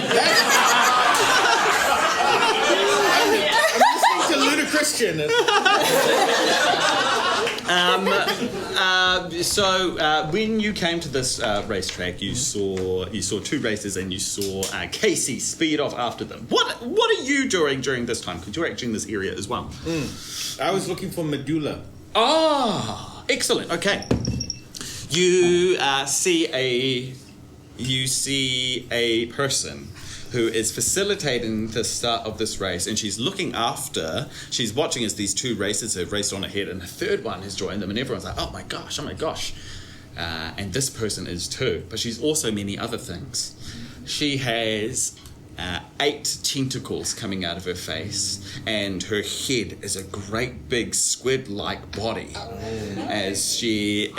listening to Ludachristhian. So when you came to this racetrack, you saw two races, and you saw Casey speed off after them. What are you doing during this time? Because you're actually in this area as well. I was looking for Medulla. Ah, excellent. Okay, you see a person who is facilitating the start of this race, and she's watching as these two racers have raced on ahead, and a third one has joined them, and everyone's like, oh my gosh. And this person is too, but she's also many other things. She has 8 tentacles coming out of her face, and her head is a great big squid-like body as she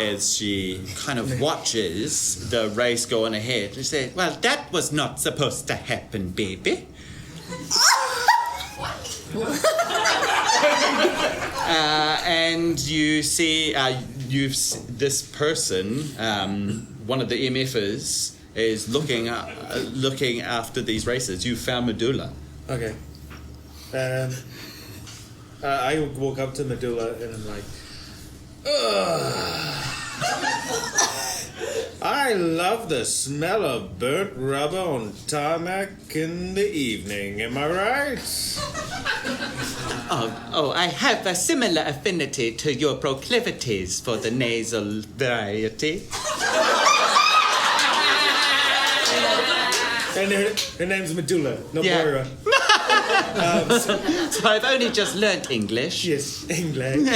kind of watches the race going ahead. She says, well, that was not supposed to happen, baby. And you see this person, one of the MFers, is looking after these races. You found Medulla. Okay. I walk up to Medulla and I'm like, ugh. I love the smell of burnt rubber on tarmac in the evening. Am I right? Oh, I have a similar affinity to your proclivities for the nasal variety. And her name's Medulla, not Moira. So I've only just learnt English. Yes, English.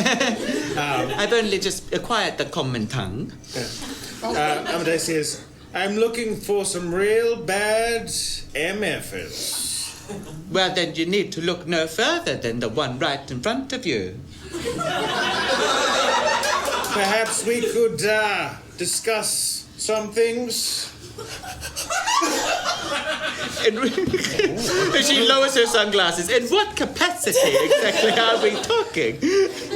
I've only just acquired the common tongue. Amadeus says, I'm looking for some real bad MFers. Well, then you need to look no further than the one right in front of you. Perhaps we could discuss some things. And she lowers her sunglasses. In what capacity exactly are we talking?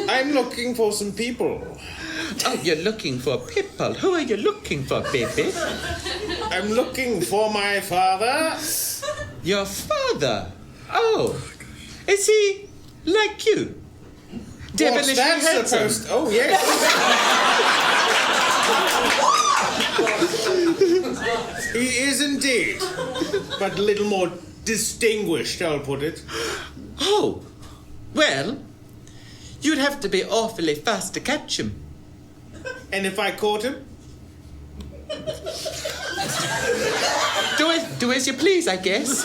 I'm looking for some people. Oh, you're looking for people. Who are you looking for, baby? I'm looking for my father. Your father? Oh, is he like you? Devilishly handsome. Oh, yes. He is indeed, but a little more distinguished, I'll put it. Oh, well, you'd have to be awfully fast to catch him. And if I caught him? Do as you please, I guess.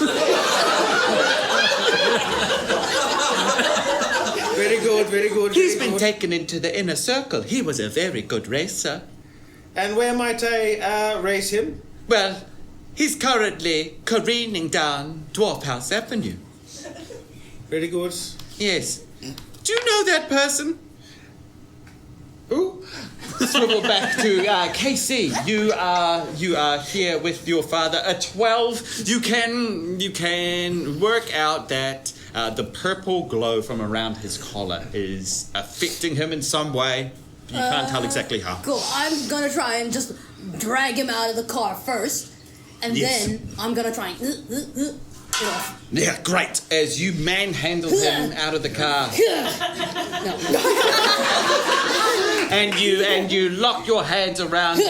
Very good, very good. He's been taken into the inner circle. He was a very good racer. And where might I race him? Well, he's currently careening down Dwarf House Avenue. Very good. Yes. Do you know that person? Who? Swivel back to KC. You are here with your father. At 12, you can work out that the purple glow from around his collar is affecting him in some way. You can't tell exactly how. Cool. I'm gonna try and just drag him out of the car first, and then I'm gonna try and get off. Yeah, great. As you manhandle him out of the car. And you lock your hands around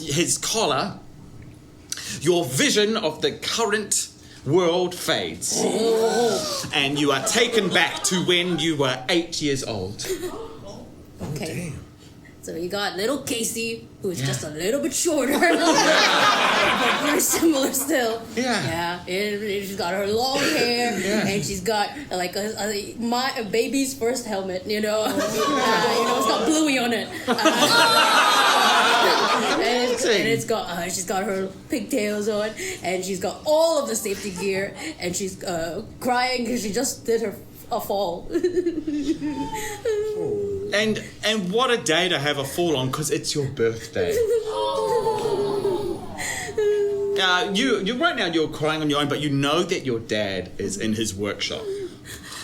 his collar. Your vision of the current world fades. And you are taken back to when you were 8 years old. Okay. So you got little Casey, who's just a little bit shorter, but very similar still. Yeah. And she's got her long hair, and she's got like a baby's first helmet. It's got Bluey on it. And it's got she's got her pigtails on, and she's got all of the safety gear, and she's crying because she just did a fall. And what a day to have a fall on, because it's your birthday. You right now you're crying on your own, but you know that your dad is in his workshop.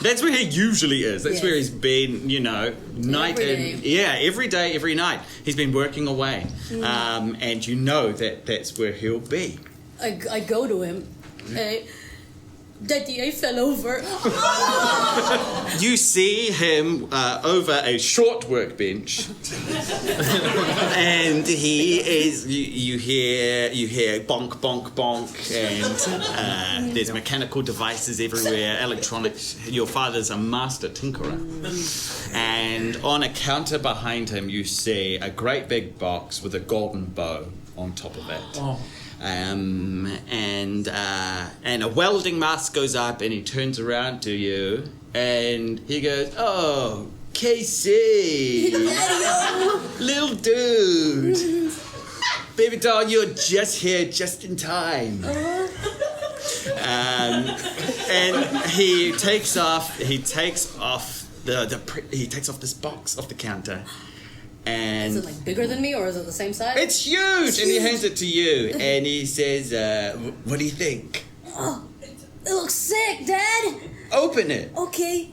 That's where he usually is. That's where he's been, night every day, every night. He's been working away. And you know that's where he'll be. I go to him. Daddy, I fell over. You see him over a short workbench, and he is. You hear bonk, bonk, bonk, and there's mechanical devices everywhere, electronics. Your father's a master tinkerer, and on a counter behind him, you see a great big box with a golden bow on top of it. And a welding mask goes up, and he turns around to you, and he goes, "Oh, Casey, little dude, baby doll, you're just here, just in time." And he takes off this box off the counter. And is it like bigger than me, or is it the same size? It's huge! And he hands it to you, and he says, "What do you think?" Oh, it looks sick, Dad. Open it. Okay.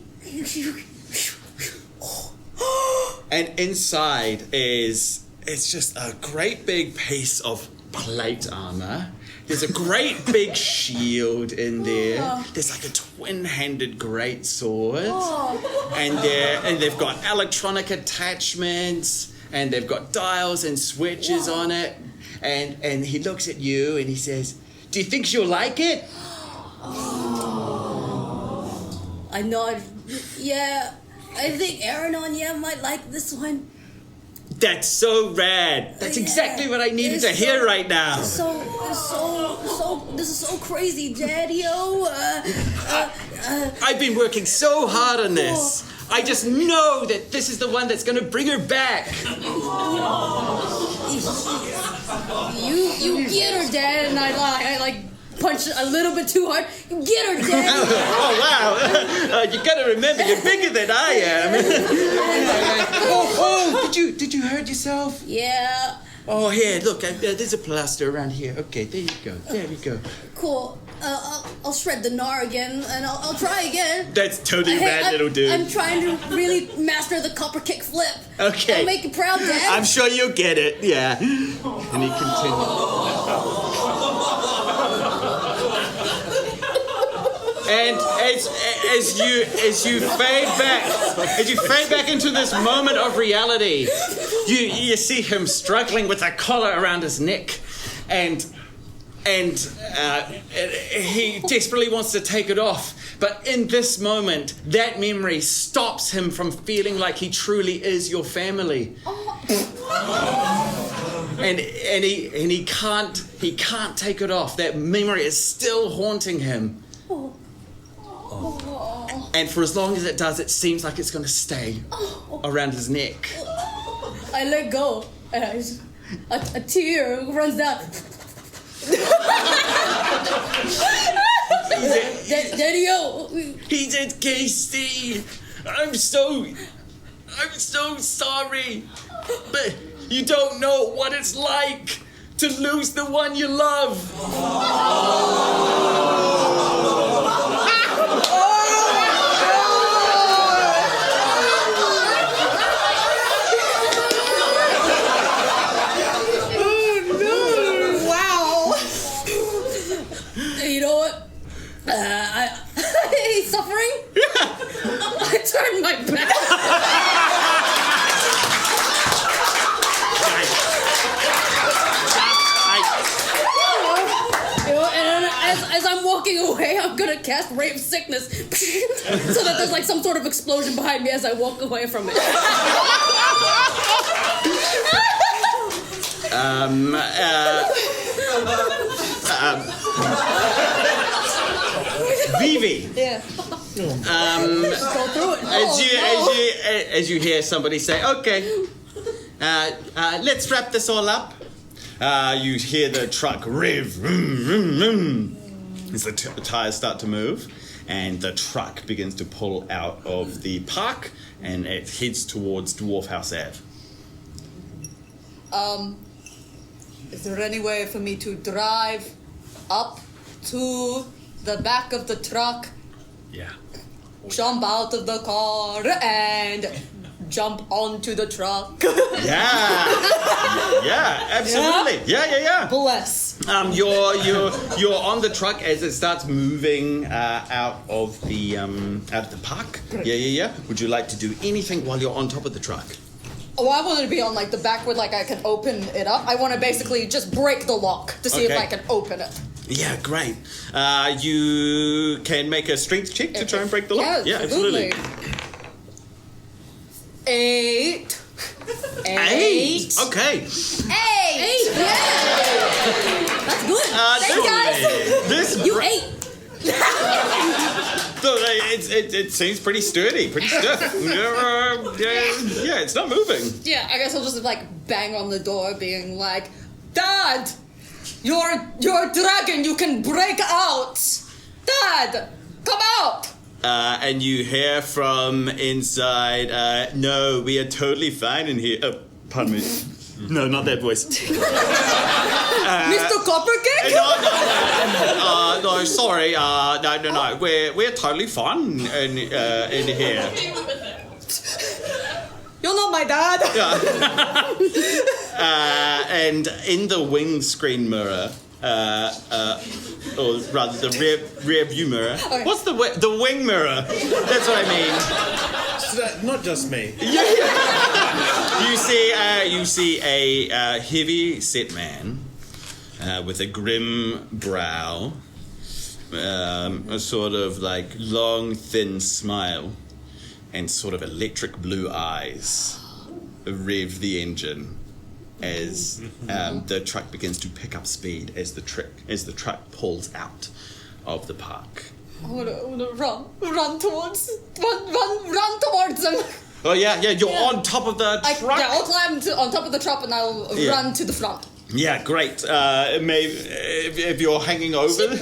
And inside it's just a great big piece of plate armor. There's a great big shield in there. There's like a twin-handed great sword. And they've got electronic attachments, and they've got dials and switches on it. And he looks at you and he says, "Do you think she'll like it?" I nod. Yeah, I think Aranon might like this one. That's so rad. That's exactly what I needed to hear right now. This is so crazy, Daddy-o. I've been working so hard on this. I just know that this is the one that's going to bring her back. You get her, Dad, and I like punch a little bit too hard. You get her, Dad. Oh wow! You got to remember, you're bigger than I am. Did you hurt yourself? Yeah. Oh, here, look, there's a plaster around here. Okay, there you go. There we go. Cool. I'll shred the gnar again, and I'll try again. That's totally rad, little dude. I'm trying to really master the copper kick flip. Okay. I'll make you proud, Dad. I'm sure you'll get it. Yeah. And he continues. And as you fade back into this moment of reality, you see him struggling with a collar around his neck, and he desperately wants to take it off, but in this moment, that memory stops him from feeling like he truly is your family. And he can't take it off. That memory is still haunting him. And for as long as it does, it seems like it's going to stay around his neck. I let go. And a tear runs down. Daddy-o. He did, Casey. I'm so sorry. But you don't know what it's like to lose the one you love. He's suffering? I turned my back. And as I'm walking away, I'm gonna cast Ray of Sickness so that there's like some sort of explosion behind me as I walk away from it. Vivi. Yeah. Go through it. As you hear somebody say, okay, let's wrap this all up. You hear the truck rev, vroom, vroom, vroom, as the tires start to move, and the truck begins to pull out of the park, and it heads towards Dwarf House Ave. Is there any way for me to drive up to the back of the truck, Yeah. jump out of the car, and jump onto the truck? Yeah, absolutely. Yeah. Bless. You're on the truck as it starts moving out of the park. Yeah. Would you like to do anything while you're on top of the truck? Oh, I wanted to be on like the back where like I can open it up. I want to basically just break the lock to see if I can open it. Yeah, great. You can make a strength check to try and break the lock. Yeah, absolutely. 8. 8. Okay. 8. Yeah. That's good. Thanks, guys. You ate. It seems pretty sturdy, pretty stiff. Yeah, it's not moving. Yeah, I guess I'll just like bang on the door, being like, "Dad, you're a dragon. You can break out. Dad, come out." And you hear from inside, no, we are totally fine in here. Oh, pardon me. No, not that voice. Mr. Coppercake? No, sorry. No. We're totally fine in here. You're not my dad. And in the windscreen mirror, or rather the rear view mirror. Okay. What's the wing mirror? That's what I mean. Not just me. You see a heavy set man with a grim brow, a sort of like long thin smile, and sort of electric blue eyes. Rev the engine as the truck begins to pick up speed as the truck pulls out of the park. I wanna run towards him. Oh yeah, you're on top of the truck. I'll climb on top of the truck and I'll run to the front. Yeah, great. Maybe if you're hanging over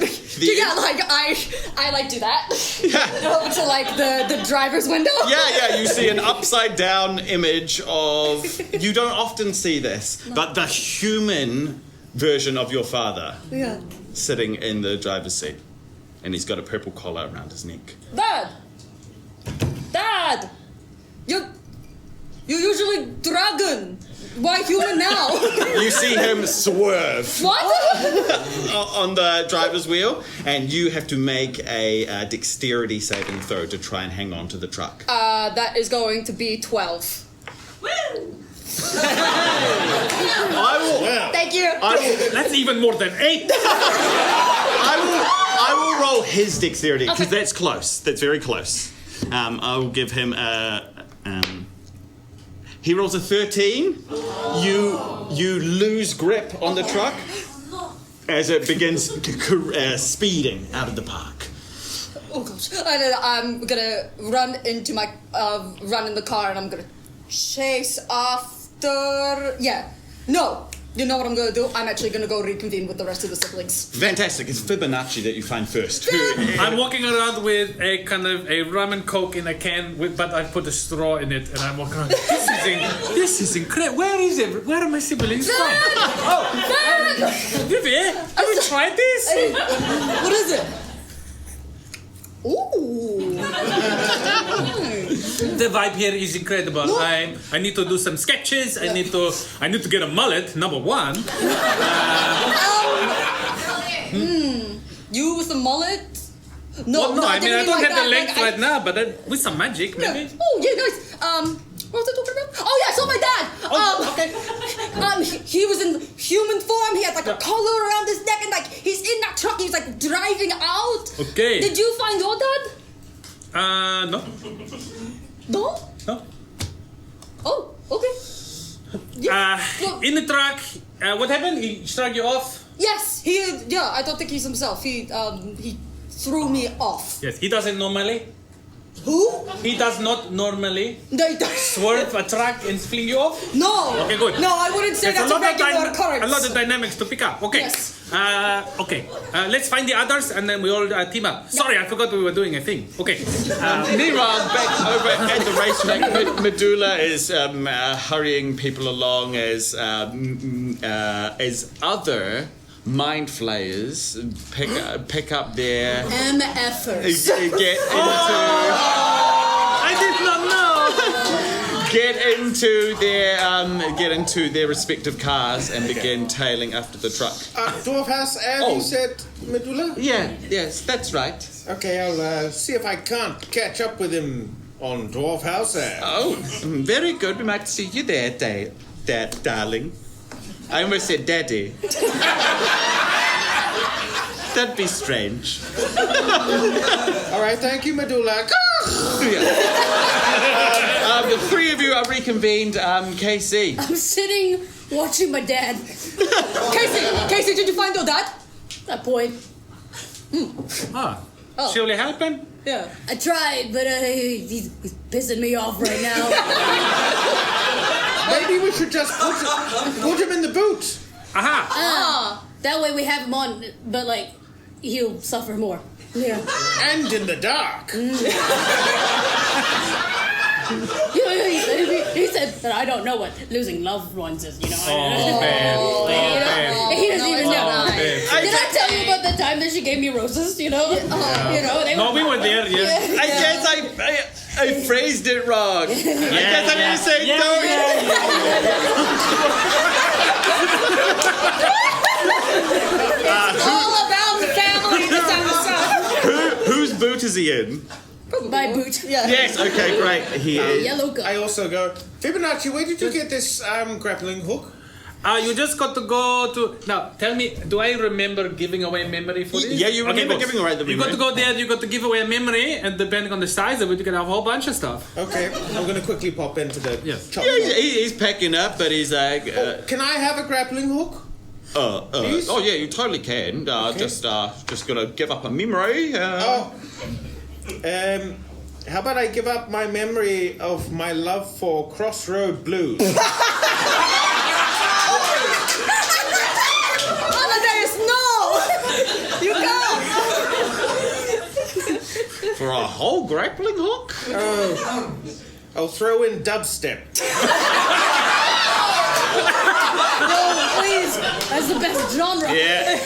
I like do that. Yeah. Over to like the driver's window. Yeah, you see an upside down image of, you don't often see this, but the human version of your father sitting in the driver's seat. And he's got a purple collar around his neck. Dad! You're usually dragon. Why human now? You see him swerve. What? On the driver's wheel, and you have to make a dexterity saving throw to try and hang on to the truck. That is going to be 12. Woo! Thank you. That's even more than 8. I will roll his dexterity because that's close. That's very close. I will give him a. He rolls a 13. You lose grip on the truck as it begins speeding out of the park. Oh gosh! And I'm gonna run into my run in the car, and I'm gonna chase after. Yeah. No. You know what I'm gonna do? I'm actually gonna go reconvene with the rest of the siblings. Fantastic. It's Fibonacci that you find first. I'm walking around with a kind of a rum and coke in a can, but I put a straw in it, and I'm walking around. This is incredible. Where is it? Where are my siblings from? Vivi, have you tried this? What is it? Ooh. The vibe here is incredible. I need to do some sketches. I need to get a mullet. Number 1. You with the mullet? No, I mean I don't have the length length right now, but with some magic, maybe. Yeah. Oh yeah, nice. What was I talking about? Oh yeah, so my dad. Okay. He was in human form. He had like a collar around his neck, and like he's in that truck. He's like driving out. Okay. Did you find your dad? No. No. No. Oh, okay. In the truck, what happened? He struck you off? Yes, I don't think he's himself. He threw me off. Yes, he doesn't normally. Who? He does not normally No, he does. swerve a truck and fling you off? No. Okay, good. No, I wouldn't say There's that's a regular occurrence. a lot of dynamics to pick up. Okay. Yes. Okay. Let's find the others and then we all team up. Sorry, I forgot we were doing a thing. Okay. Meanwhile, back over at the racetrack, Medulla is hurrying people along as other mind flayers pick up their MFers. get into. I did not know. Get into their respective cars and begin tailing after the truck. Dwarf House Ave, you said, Medulla? Yes, that's right. Okay, I'll see if I can't catch up with him on Dwarf House Ave. Oh, very good. We might see you there, darling. I almost said daddy. That'd be strange. All right, thank you, Medulla. The three of you are reconvened. KC. I'm sitting watching my dad. Casey, did you find your dad? That point. Shall we help him? Yeah. I tried, but he's pissing me off right now. Maybe we should just put him in the boot. That way we have him on, but like, he'll suffer more. Yeah. And in the dark. He said that I don't know what losing loved ones is, you know. Man. He doesn't even know. Right. Did I tell you about the time that she gave me roses, you know? You know, they No, we were there, yeah. I guess I phrased it wrong. I guess I didn't say don't. It's all about the family this episode. Whose boot is he in? My boot. Yeah. Yes, okay, great. He is. Yellow guy. I also go, Fibonacci, where did you get this grappling hook? You just got to go to... Now, tell me, do I remember giving away memory for this? Yeah, you remember good. giving away the You got to go there, you got to give away a memory, and depending on the size of it, you can have a whole bunch of stuff. Okay, I'm going to quickly pop into the chop. Yeah, he's packing up, but he's like... Can I have a grappling hook? Please? Oh yeah, you totally can. Just gonna give up a memory. How about I give up my memory of my love for Crossroad Blues? Amadeus, no! You can't! For a whole grappling hook? I'll throw in dubstep. No, please. That's the best genre. Yeah,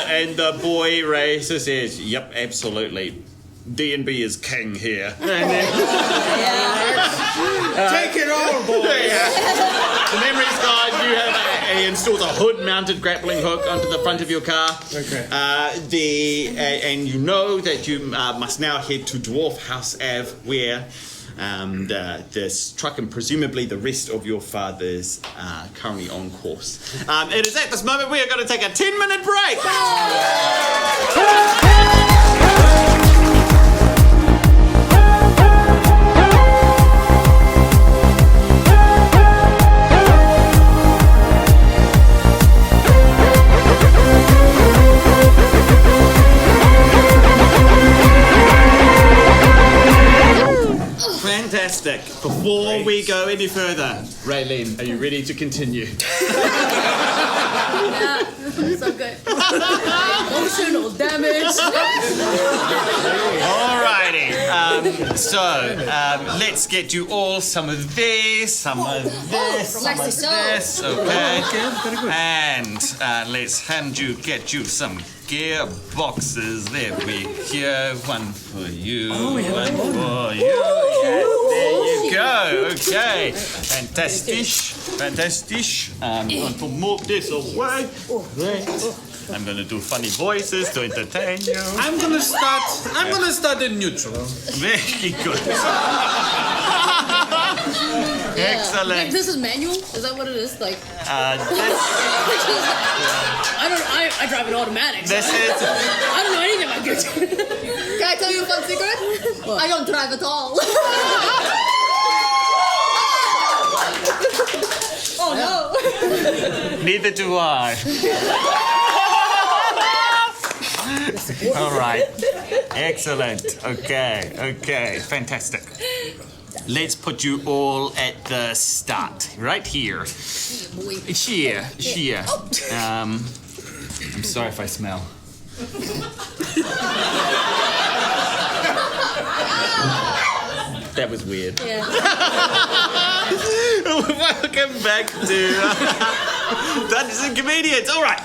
and the boy racer says, "Yep, absolutely. D&B is king here." And then, take it all, boys. The memory's gone. You have he installs a hood-mounted grappling hook onto the front of your car. Okay. And you know that you must now head to Dwarf House Ave, where this truck and presumably the rest of your fathers are currently on course. It is at this moment we are going to take a 10-minute break. Fantastic. Before we go any further, Reylene, are you ready to continue? Yeah, so good. Emotional damage. Alrighty. Let's get you all some of this, some of this, some of this. Okay. Very good. And let's get you some gear boxes. There we go. One for you. One for you. Yes, there you go. Okay. Fantastic. Want to move this away. Great. I'm gonna do funny voices to entertain you. I'm gonna start in neutral. Very good. Excellent. This is manual? Is that what it is? Like, This, I drive an automatic. So this is. I don't know anything about gear. Can I tell you a fun secret? I don't drive at all. Neither do I. All right. Excellent. Okay. Fantastic. Let's put you all at the start. Right here. Here. I'm sorry if I smell. That was weird. Yeah. Welcome back to Dungeons and Comedians. All right.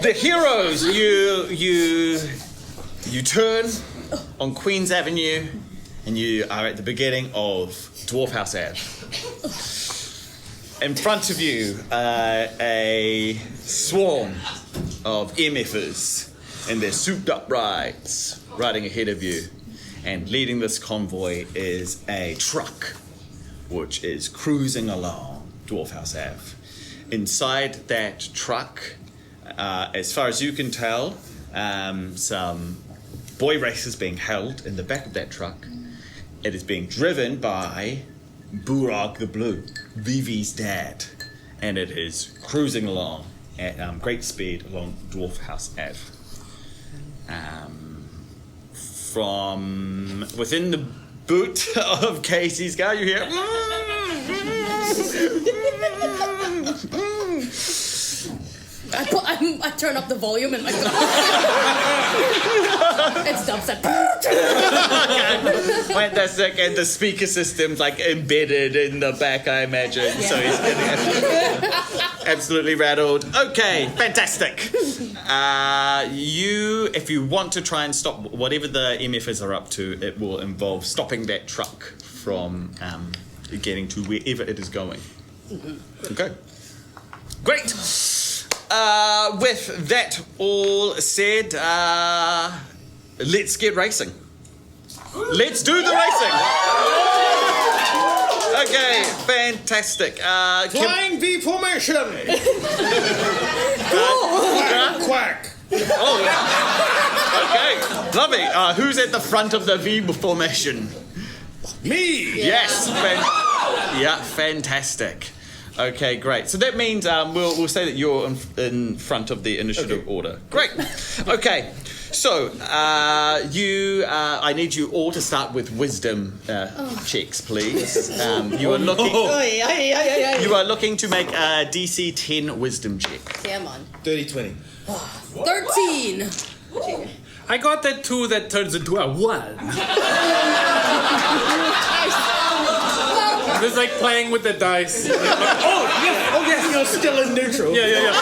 The heroes, you turn on Queen's Avenue, and you are at the beginning of Dwarf House Ave. In front of you, a swarm of MFers in their souped-up rides, riding ahead of you. And leading this convoy is a truck, which is cruising along Dwarf House Ave. Inside that truck, as far as you can tell, some boy racers being held in the back of that truck. It is being driven by Burag the Blue, Vivi's dad, and it is cruising along at great speed along Dwarf House Ave. From within the boot of Casey's car, you hear. I turn up the volume in my car. It's dubstep. Fantastic, and the speaker system's like embedded in the back, I imagine. Yeah. So he's getting absolutely rattled. Okay, fantastic. If you want to try and stop whatever the MFs are up to, it will involve stopping that truck from getting to wherever it is going. Mm-hmm. Okay. Great. With that all said, let's get racing. Let's do the racing. Okay, fantastic. Flying V formation. Quack. Oh, okay, lovely. Who's at the front of the V formation? Me. Yes. Fantastic. Okay, great. So that means we'll say that you're in front of the initiative order. Great. Okay. So I need you all to start with wisdom checks, please. You are looking. You are looking to make a DC 10 wisdom check. Come on. 30-20. 13. I got that 2 that turns into a 1. It's like playing with the dice. Oh yes, you're still in neutral. Yeah.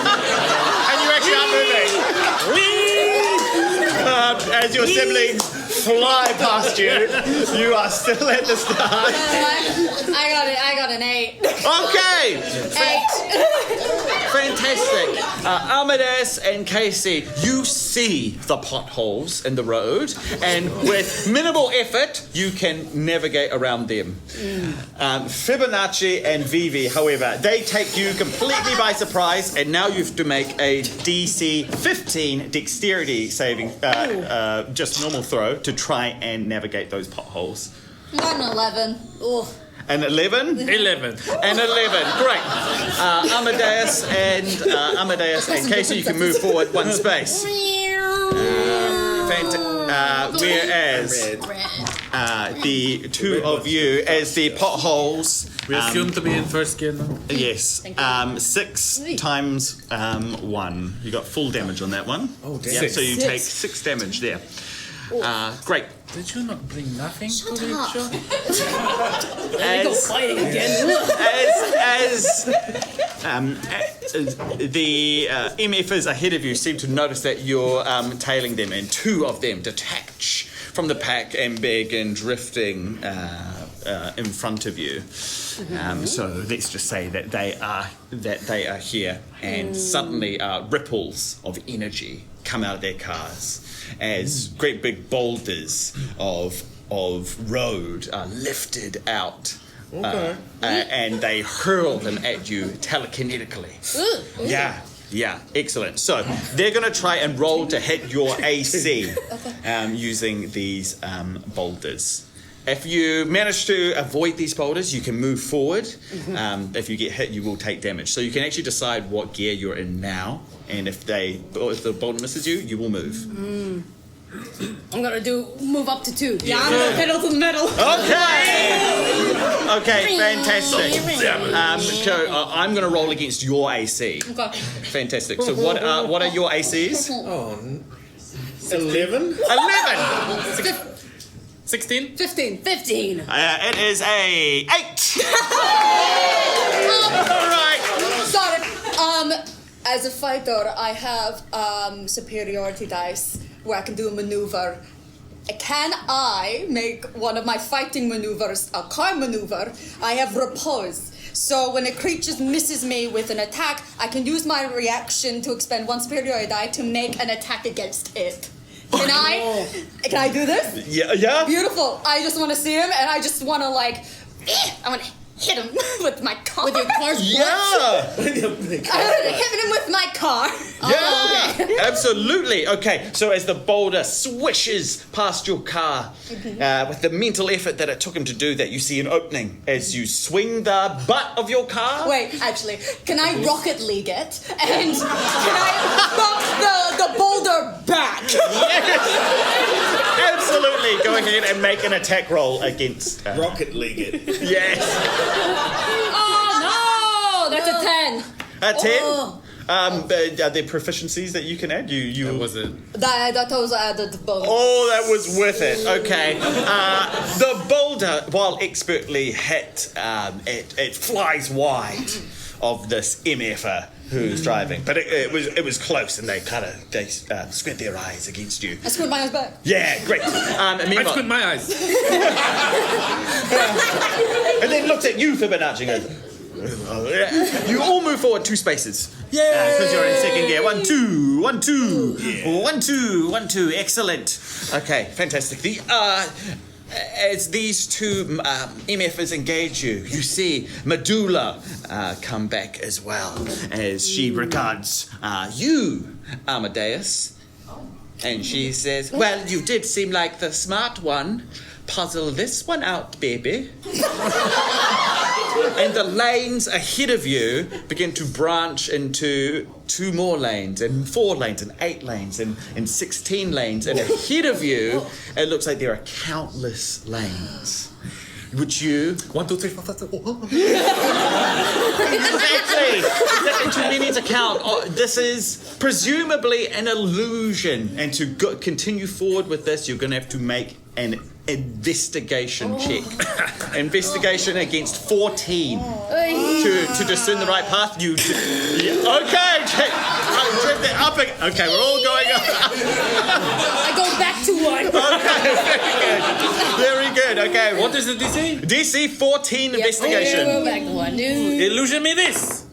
And you actually are moving. As your siblings fly past you, you are still at the start. I got an 8. Okay. 8. Fantastic. Amadeus and Casey, you see the potholes in the road, and with minimal effort, you can navigate around them. Fibonacci and Vivi, however, they take you completely by surprise, and now you have to make a DC 15 dexterity saving, just normal throw, to try and navigate those potholes. Got an 11. Oh. An 11? 11. An 11. Great. Amadeus and Casey, you can move forward one space. Whereas the two of you, as the potholes. We assume to be in first gear now. Yes. 6 times 1. You got full damage on that one. Oh, damn. Yeah, so you take 6 damage there. Great. Did you not bring nothing to the show? Fighting again. The MFers ahead of you seem to notice that you're tailing them, and 2 of them detach from the pack and begin drifting in front of you. So let's just say that they are here, and suddenly ripples of energy come out of their cars as great big boulders of road are lifted out. Okay. And they hurl them at you telekinetically. Yeah, excellent. So they're going to try and roll to hit your AC using these boulders. If you manage to avoid these boulders, you can move forward. If you get hit, you will take damage. So you can actually decide what gear you're in now, and if the boulder misses you, you will move. I'm gonna move up to 2. Yeah, I'm gonna pedal to the metal. Okay, fantastic. So I'm going to roll against your AC. Okay. Fantastic. So what are your ACs? 11? 16? 15. It is a 8. All right. Sorry. As a fighter, I have superiority dice where I can do a maneuver. Can I make one of my fighting maneuvers a car maneuver? I have repose. So when a creature misses me with an attack, I can use my reaction to expend 1 superiority die to make an attack against it. Can I do this? Yeah. Beautiful. I just want to see him, and I just want to I want to hit him with my car. With your car's Yeah. I want to hit him with my car. Yeah, absolutely. Okay, so as the boulder swishes past your car, with the mental effort that it took him to do that, you see an opening as you swing the butt of your car. Wait, actually, can I Rocket League it? And can I bump the boulder back? Yes. Absolutely. Go ahead and make an attack roll against... Rocket League it. Yes. Oh no! That's a 10. A 10? Oh. Are there proficiencies that you can add? You That was it. That was added bonus. Oh, that was worth it. Okay. The boulder, while expertly hit, it flies wide of this MFer who's driving. But it was close, and they squint their eyes against you. I squint my eyes back. Yeah, great. I squint my eyes. And then looked at you, Fibonacci, and goes, you all move forward 2 spaces. Yeah. Because you're in second gear. 1, 2, 1, 2. Yeah. 1, 2, 1, 2. Excellent. Okay, fantastic. As these 2 MFers engage you, you see Medulla come back as well, as she regards you, Amadeus. And she says, well, you did seem like the smart one. Puzzle this one out, baby. And the lanes ahead of you begin to branch into 2 more lanes, and 4 lanes, and 8 lanes, and 16 lanes. And ahead of you, it looks like there are countless lanes. Would you... 1, 2, 3, 4, 5, 6. Exactly. Exactly to Minnie's account. This is presumably an illusion. And to continue forward with this, you're going to have to make an investigation check. Investigation against 14 to discern the right path. Okay, okay, we're all going up. I go back to 1. Okay, very good. Okay, What is the DC? DC 14 investigation. Go back to 1, dude. Illusion me this.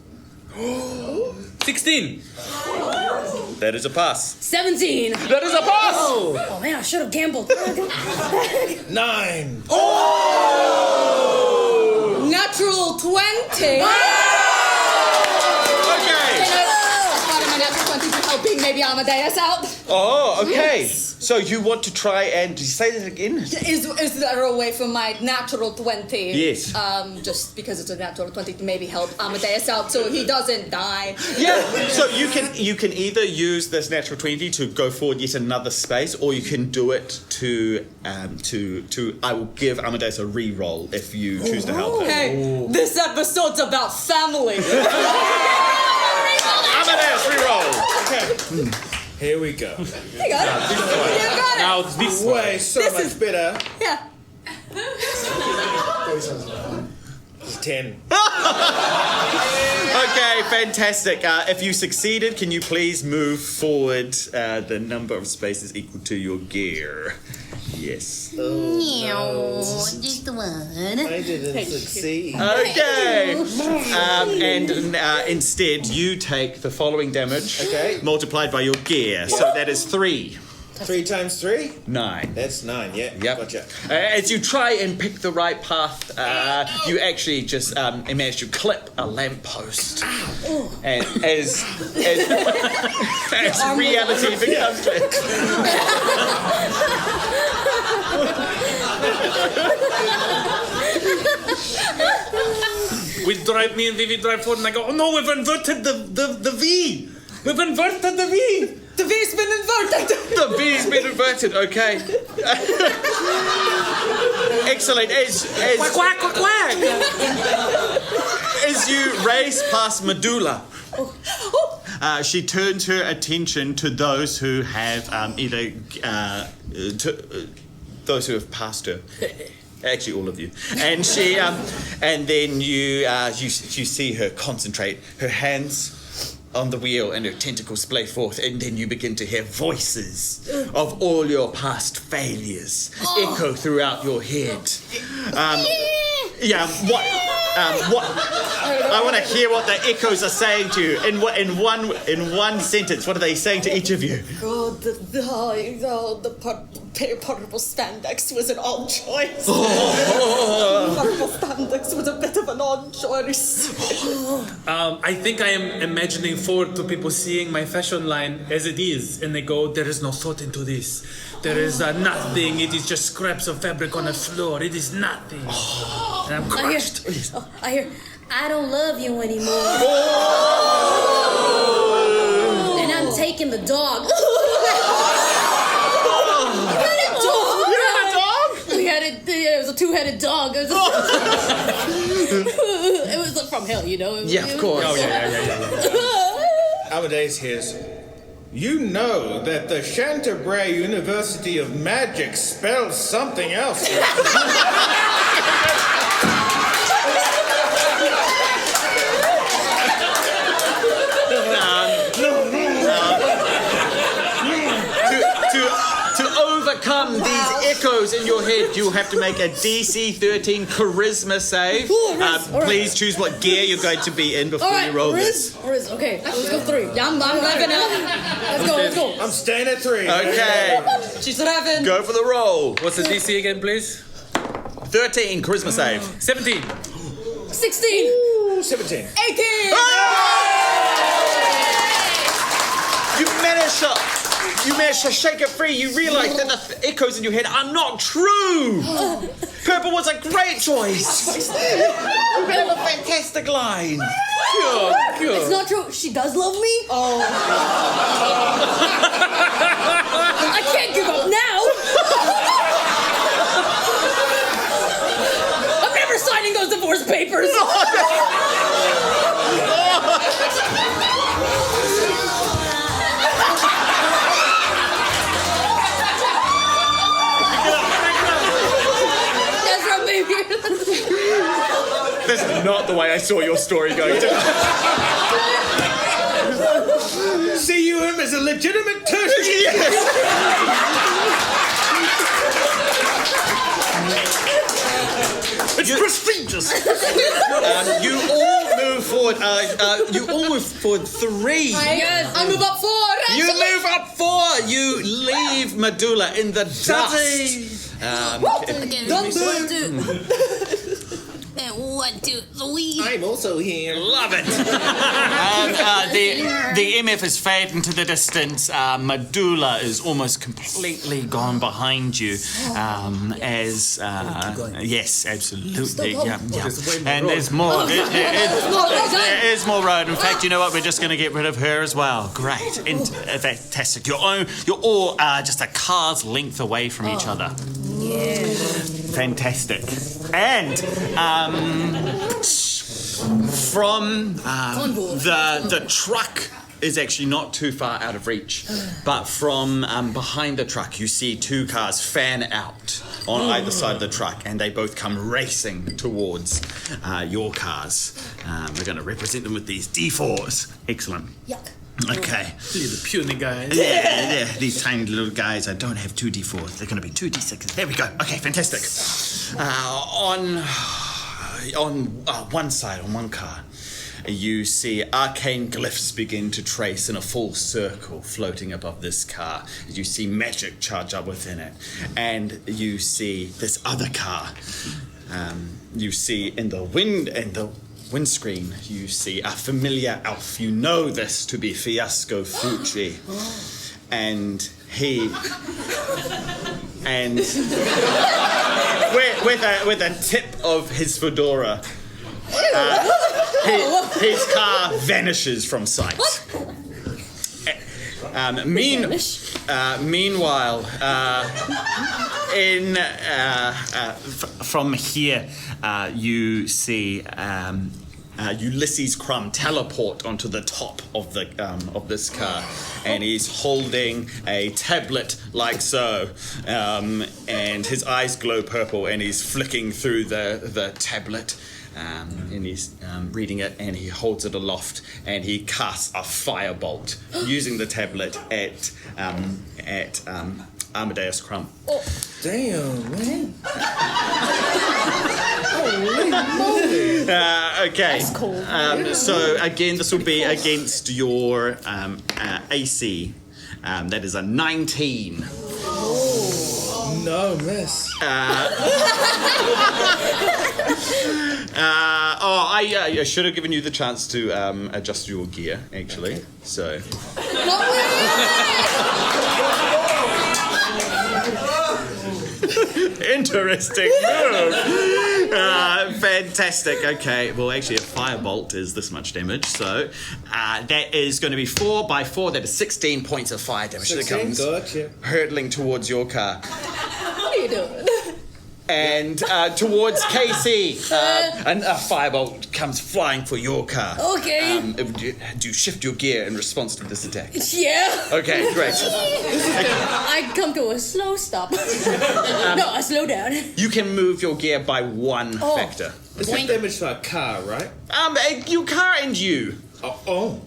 16. That is a pass. 17. That is a pass. Oh man, I should have gambled. 9. Oh! Natural 20. Okay. Part of my natural 20 to helping maybe Amadeus out. Oh, okay. So you want to try and... Did you say that again? Is there a way for my natural 20? Yes. Just because it's a natural 20 to maybe help Amadeus out so he doesn't die. Yeah. So you can either use this natural 20 to go forward yet another space, or you can do it to I will give Amadeus a re-roll if you choose to help him. Hey, this episode's about family. Amadeus, re-roll. Okay. Here we go. You got it. You got it. Now this Way so much better. Yeah. 10. Okay, fantastic. If you succeeded, can you please move forward the number of spaces equal to your gear? Yes. Just 1. I didn't succeed. Okay. And instead, you take the following damage multiplied by your gear. So that is 3. 3 times 3? 9. That's 9, yeah. Yep. Gotcha. As you try and pick the right path, you actually just manage to clip a lamppost. And as reality becomes... Me and Vivi drive forward, and I go, oh no, we've inverted the V. We've inverted the V. The V's been inverted. The V's been inverted. Okay. Excellent. Quack, quack, quack, quack. As you race past Medulla, she turns her attention to those who have those who have passed her. Actually, all of you. And she, and then you see her concentrate. Her hands on the wheel and her tentacles splay forth, and then you begin to hear voices of all your past failures echo throughout your head. I want to hear what the echoes are saying to you in one sentence. What are they saying to each of you? God, the purple spandex was an odd choice. Purple spandex was a bit of an odd choice. I think I am imagining forward to people seeing my fashion line as it is, and they go, there is no thought into this. There is nothing. It is just scraps of fabric on the floor. It is nothing. And I'm crushed. I hear, I don't love you anymore. And I'm taking the dog. It was a two-headed dog. It was from hell, you know. Yeah, of course. Oh, yeah. Amadeus hears, you know that the Chanterbury University of Magic spells something else. To overcome these echoes in your head, you'll have to make a DC 13 charisma save. Please choose what gear you're going to be in before you roll this. Okay, let's go 3. I'm revving up. Let's go. I'm staying at 3. Okay. She's revving. Go for the roll. What's the DC again, please? 13 charisma save. 17. 16. Ooh, 17. 18. You managed to shake it free. You realise that the echoes in your head are not true. Purple was a great choice. You have a fantastic line. Good. It's not true. She does love me. Oh. I can't give up now. I'm never signing those divorce papers. This is not the way I saw your story going. See you him as a legitimate tertiary. It's prestigious. You all move forward. You all move forward 3. I move up 4. You move up 4. You leave Medulla in the dust. And 1, 2, 3. I'm also here. Love it. The MF is fading into the distance. Medulla is almost completely gone behind you. Yes, absolutely. Yeah. And there's more. There is more road. In fact, you know what? We're just going to get rid of her as well. Great. Fantastic. You're all just a car's length away from each other. Yeah. Fantastic. And from the truck is actually not too far out of reach, but from behind the truck you see 2 cars fan out on either side of the truck, and they both come racing towards your cars. We're going to represent them with these D4s. Excellent. Yuck. Okay. Little puny guys. Yeah, these tiny little guys. I don't have 2 D4s. They're going to be 2 D6s. There we go. Okay, fantastic. On one side, on one car, you see arcane glyphs begin to trace in a full circle floating above this car. You see magic charge up within it. And you see this other car. You see in the windscreen, you see a familiar elf. You know this to be Fiasco Fucci. And and with a tip of his fedora, his car vanishes from sight. Meanwhile, from here, you see Ulysses Crumb teleport onto the top of this car, and he's holding a tablet like so, and his eyes glow purple, and he's flicking through the tablet. And he's reading it, and he holds it aloft, and he casts a firebolt using the tablet at Amadeus Crumb. Oh. Damn, man. Holy moly. Okay. That's cool. So again, this will be against your AC. That is a 19. No, miss. I should have given you the chance to adjust your gear, actually. Okay. So. Interesting move. Fantastic. Okay. Well, actually, a firebolt is this much damage, so that is going to be 4 by 4. That is 16 points of fire damage that comes hurtling towards your car. What are you doing? And towards KC, a firebolt comes flying for your car. Okay. Do you shift your gear in response to this attack? Yeah. Okay, great. I come to a slow stop. No, a slow down. You can move your gear by 1 factor. It's a damage to a car, right? Your car and you. Oh.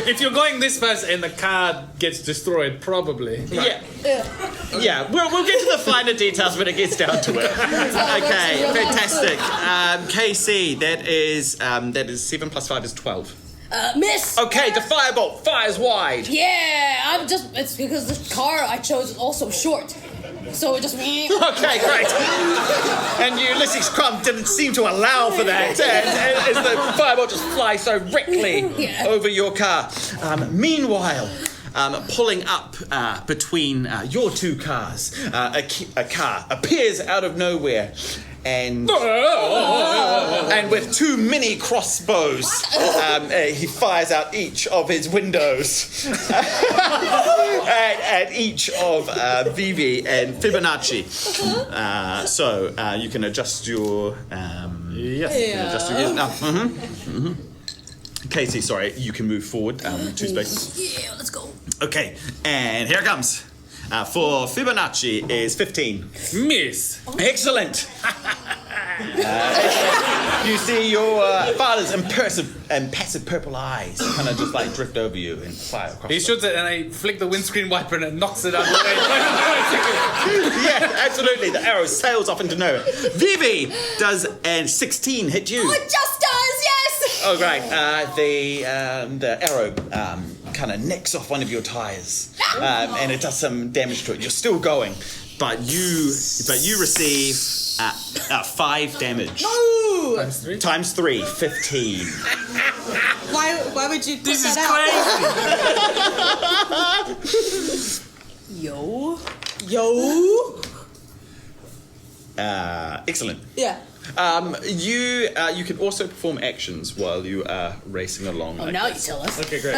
If you're going this fast and the car gets destroyed, probably. Yeah. We'll get to the finer details when it gets down to it. Okay, fantastic. KC, that is 7 plus 5 is 12. Miss. Okay, the firebolt fires wide. Yeah, it's because the car I chose is also short. So it just... Okay, great. And Ulysses Crumb didn't seem to allow for that, as the firebolt just flies directly over your car. Meanwhile, pulling up between your two cars, a car appears out of nowhere. And with 2 mini crossbows, he fires out each of his windows at each of Vivi and Fibonacci. So you can adjust your you can adjust your gears now. Casey, sorry, you can move forward 2 spaces. Yeah, let's go. Okay, and here it comes. For Fibonacci is 15. Miss. Excellent. You see your father's impassive purple eyes kind of just like drift over you and fire across. He shoots it and I flick the windscreen wiper and it knocks it out of the way. Yeah, absolutely. The arrow sails off into nowhere. Vivi, does a 16 hit you? Oh, it just does, yes! Oh, great. The arrow kind of nicks off one of your tires, and it does some damage to it. You're still going, but you receive 5 damage. No! Times 3, 15. Why would you put This is that crazy. Yo. Excellent. Yeah. You can also perform actions while you are racing along. Oh, now you tell us. Okay, great.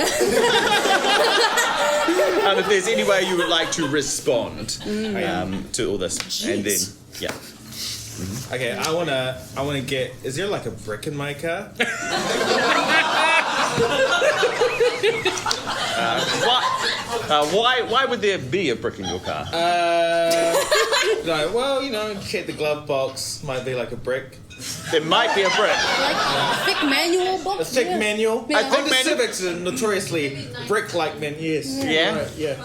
If there's any way you would like to respond to all this, and then Okay, I wanna get. Is there like a brick in my car? Why would there be a brick in your car? No, well, check the glove box. Might be like a brick. There might be a brick. Like a thick manual box? A thick manual? Yeah. I think Civics are notoriously brick-like men, yes. Yeah? Right, yeah.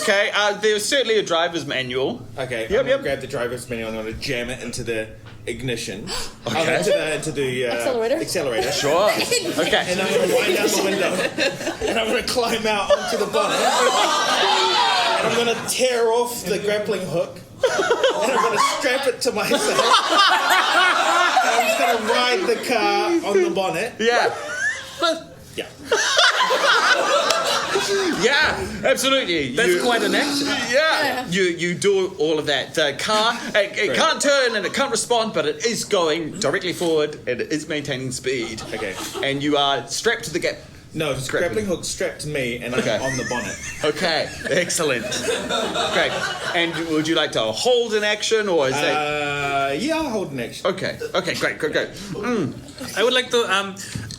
Okay, there's certainly a driver's manual. Okay, I'm gonna grab the driver's manual and I'm gonna jam it into the ignition. Okay. Into the accelerator. Sure. Okay. And I'm gonna wind down the window. And I'm gonna climb out onto the bonnet. And I'm gonna tear off the grappling hook. And I'm gonna strap it to myself. And I'm just gonna ride the car on the bonnet. Yeah. Yeah. Yeah, absolutely. That's quite an action. Yeah, you do all of that. The car, it can't turn and it can't respond, but it is going directly forward and it is maintaining speed. Okay. And you are strapped to the gap. No, it's grappling hook strapped to me and Okay. I'm on the bonnet. Okay, excellent. Great. And would you like to hold an action or is that... Yeah, I'll hold an action. Okay, great. I would like to.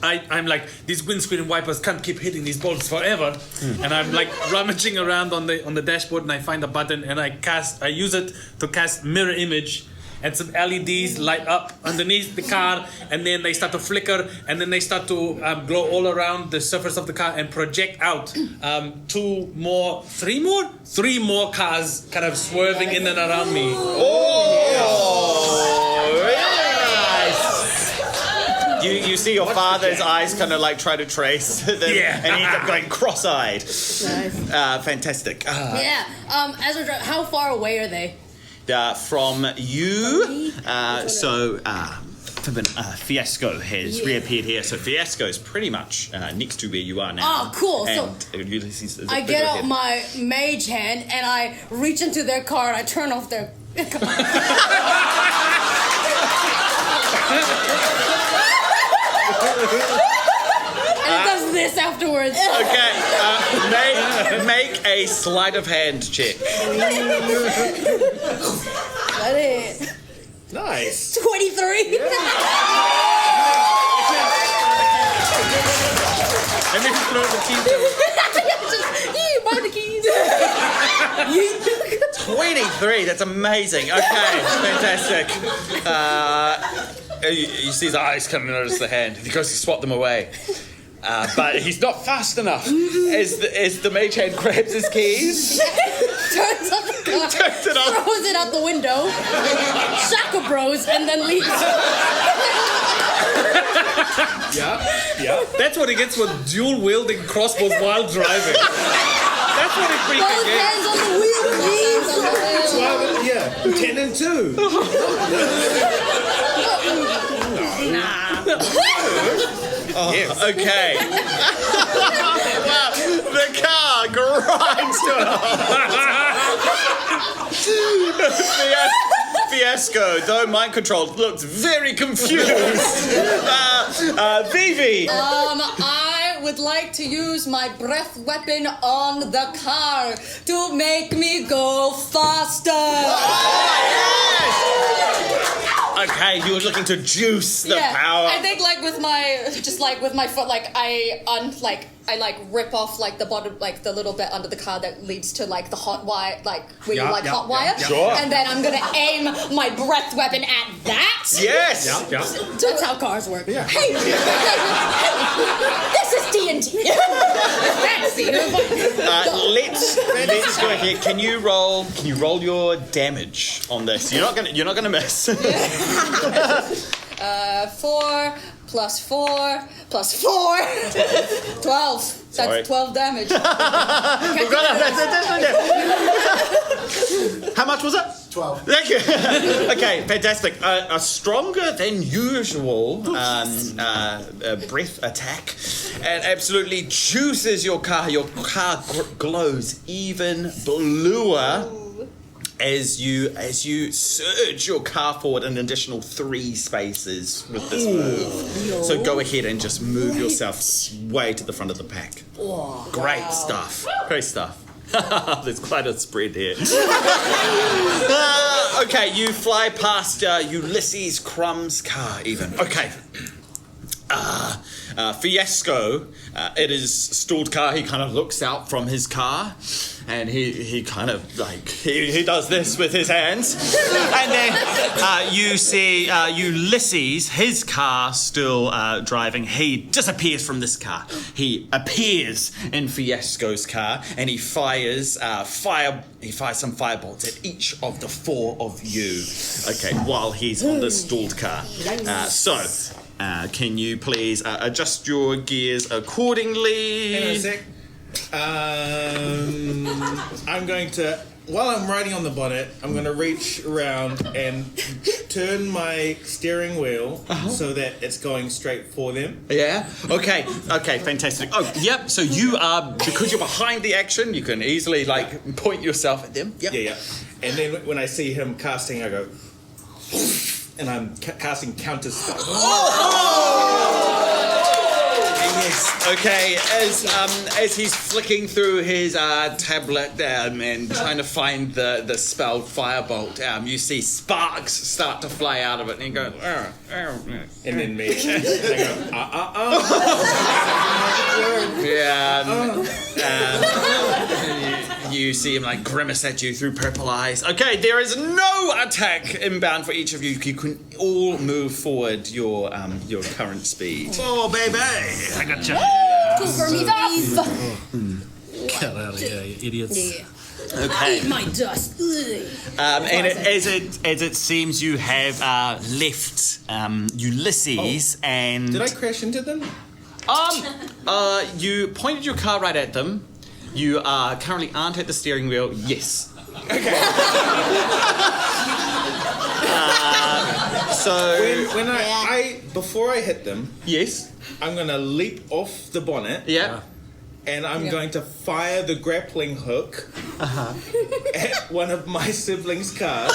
I'm like, these windscreen wipers can't keep hitting these bolts forever, and I'm like rummaging around on the dashboard, and I find a button, and I use it to cast mirror image, and some LEDs light up underneath the car, and then they start to flicker, and then they start to glow all around the surface of the car and project out. Three more cars kind of swerving in and around me. You see your father's eyes kind of like try to trace them, and he ends up going cross-eyed. Nice. Fantastic. As we're how far away are they? From you, Fiasco has reappeared here, so Fiasco's pretty much next to where you are now. Oh, cool. And Ulysses is I a bit get out ahead. my mage hand and I reach into their car and I turn off their. And it does this afterwards. Okay, make a sleight of hand check. That is Nice. 23. And then throw the keys. Buy the keys. 23, that's amazing. Okay, fantastic. You see his eyes coming out of the hand. He goes to swat them away. But he's not fast enough. As the mage hand grabs his keys, Turns on the car, turns it off. throws it out the window, Shaka Bros, and then leaves. Yeah. That's what he gets for dual wielding crossbows while driving. That's what he Both freaking gets. hands on the wheel, please. Well, yeah, 10 and 2. Yes. Okay. Wow, the car grinds to a halt. Fiasco, though mind controlled, looks very confused. Vivi. I would like to use my breath weapon on the car to make me go faster. Okay, you were looking to juice the Yeah, power. I think like with my foot, like I rip off like the bottom, like the little bit under the car that leads to like the hot wire, like where you hot wire. Sure. And then I'm gonna aim my breath weapon at that. Yes. That's how cars work. Hey, this is D&D. Fancy. Let's go ahead. Can you roll your damage on this? You're not gonna miss. 4 plus 4 plus 4. 12. Sorry. That's 12 damage. How much was it? 12. Thank you. Okay, fantastic. A stronger than usual breath attack, and absolutely juices your car. Your car glows even bluer as you surge your car forward an additional 3 spaces with this move. So go ahead and just move yourself way to the front of the pack. Great stuff. Great stuff. There's quite a spread here. Okay, you fly past Ulysses Crumb's car even. Okay. Fiasco, it is stalled car. He kind of looks out from his car and he kind of like he does this with his hands, and then you see Ulysses, his car still driving. He disappears from this car. He appears in Fiasco's car and he fires some firebolts at each of the 4 of you. Okay, while he's on the stalled car. Can you please adjust your gears accordingly? Hang on a sec. I'm going to while I'm riding on the bonnet, I'm going to reach around and turn my steering wheel so that it's going straight for them. Yeah. Okay. Fantastic. Oh, yep. So you are, because you're behind the action, you can easily point yourself at them. Yep. Yeah. And then when I see him casting, I go, and I'm casting counter spell. Yes. Okay. As he's flicking through his tablet and trying to find the spell firebolt, you see sparks start to fly out of it, and you go, and then me, I go, you see him grimace at you through purple eyes. Okay, there is no attack inbound for each of you. You can all move forward your current speed. Oh, baby! I got you. Go for me, please. Get out of here, you idiots. Yeah. Okay. Eat my dust. And as it seems, you have left Ulysses and. Did I crash into them? You pointed your car right at them. You currently aren't at the steering wheel. Yes. Okay. So when I before I hit them, yes, I'm gonna leap off the bonnet. Yeah. And I'm going to fire the grappling hook at one of my siblings' cars.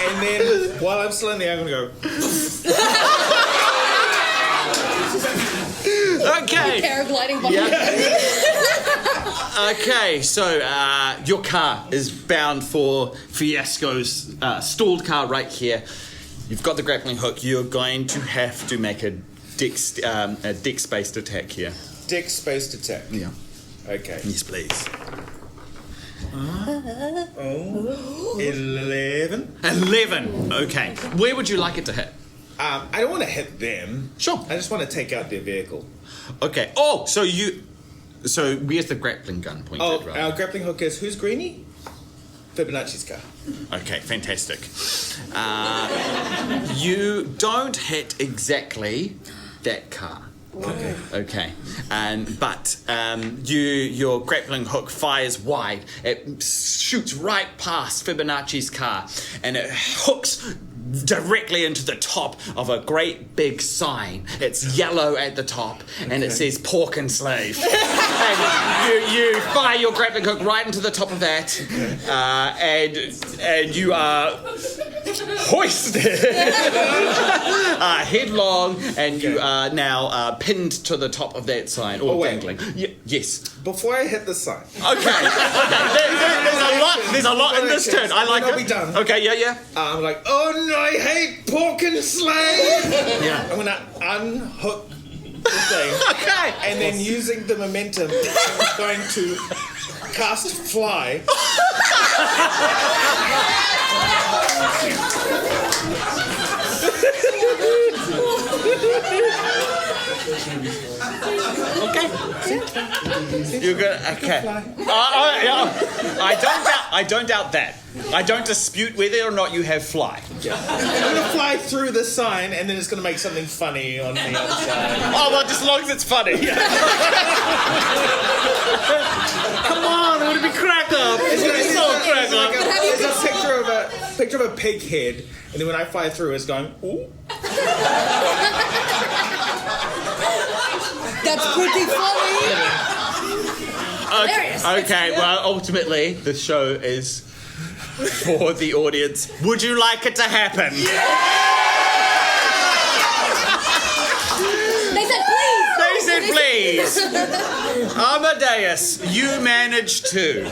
And then while I'm still in the air, I'm gonna go. Okay. Paragliding behind Okay, so your car is bound for Fiasco's stalled car right here. You've got the grappling hook. You're going to have to make a dex-based attack here. Dex-based attack? Yeah. Okay. Yes, please. 11. 11. Okay. Where would you like it to hit? I don't want to hit them. Sure. I just want to take out their vehicle. Okay. Oh, so where's the grappling gun pointed? Our grappling hook is who's Greenie? Fibonacci's car. Okay, fantastic. You don't hit exactly that car. Okay. But your grappling hook fires wide. It shoots right past Fibonacci's car, and it hooks directly into the top of a great big sign. It's yellow at the top, and it says "Pork and Slave." And you fire your grappling hook right into the top of that, and you are hoisted headlong, and you are now pinned to the top of that sign, or dangling. Yes. Before I hit the sign. Okay. There's a lot in this turn. I like it. I'll be done. Okay. Yeah. I'm like, oh no, I hate pork and slave. Yeah. I'm gonna unhook the thing. Okay. And then using the momentum, I'm going to cast fly. Okay. You're good. Okay. I don't doubt that. I don't dispute whether or not you have fly. Yeah. I'm gonna fly through the sign, and then it's gonna make something funny on the other side. Oh, well, just as long as it's funny. Come on, would it be crack up? It's crack up. It's a picture of a pig head, and then when I fly through, it's going ooh. That's pretty funny. Okay. Well, ultimately, the show is for the audience. Would you like it to happen? They said please. They said please. Amadeus, you managed to.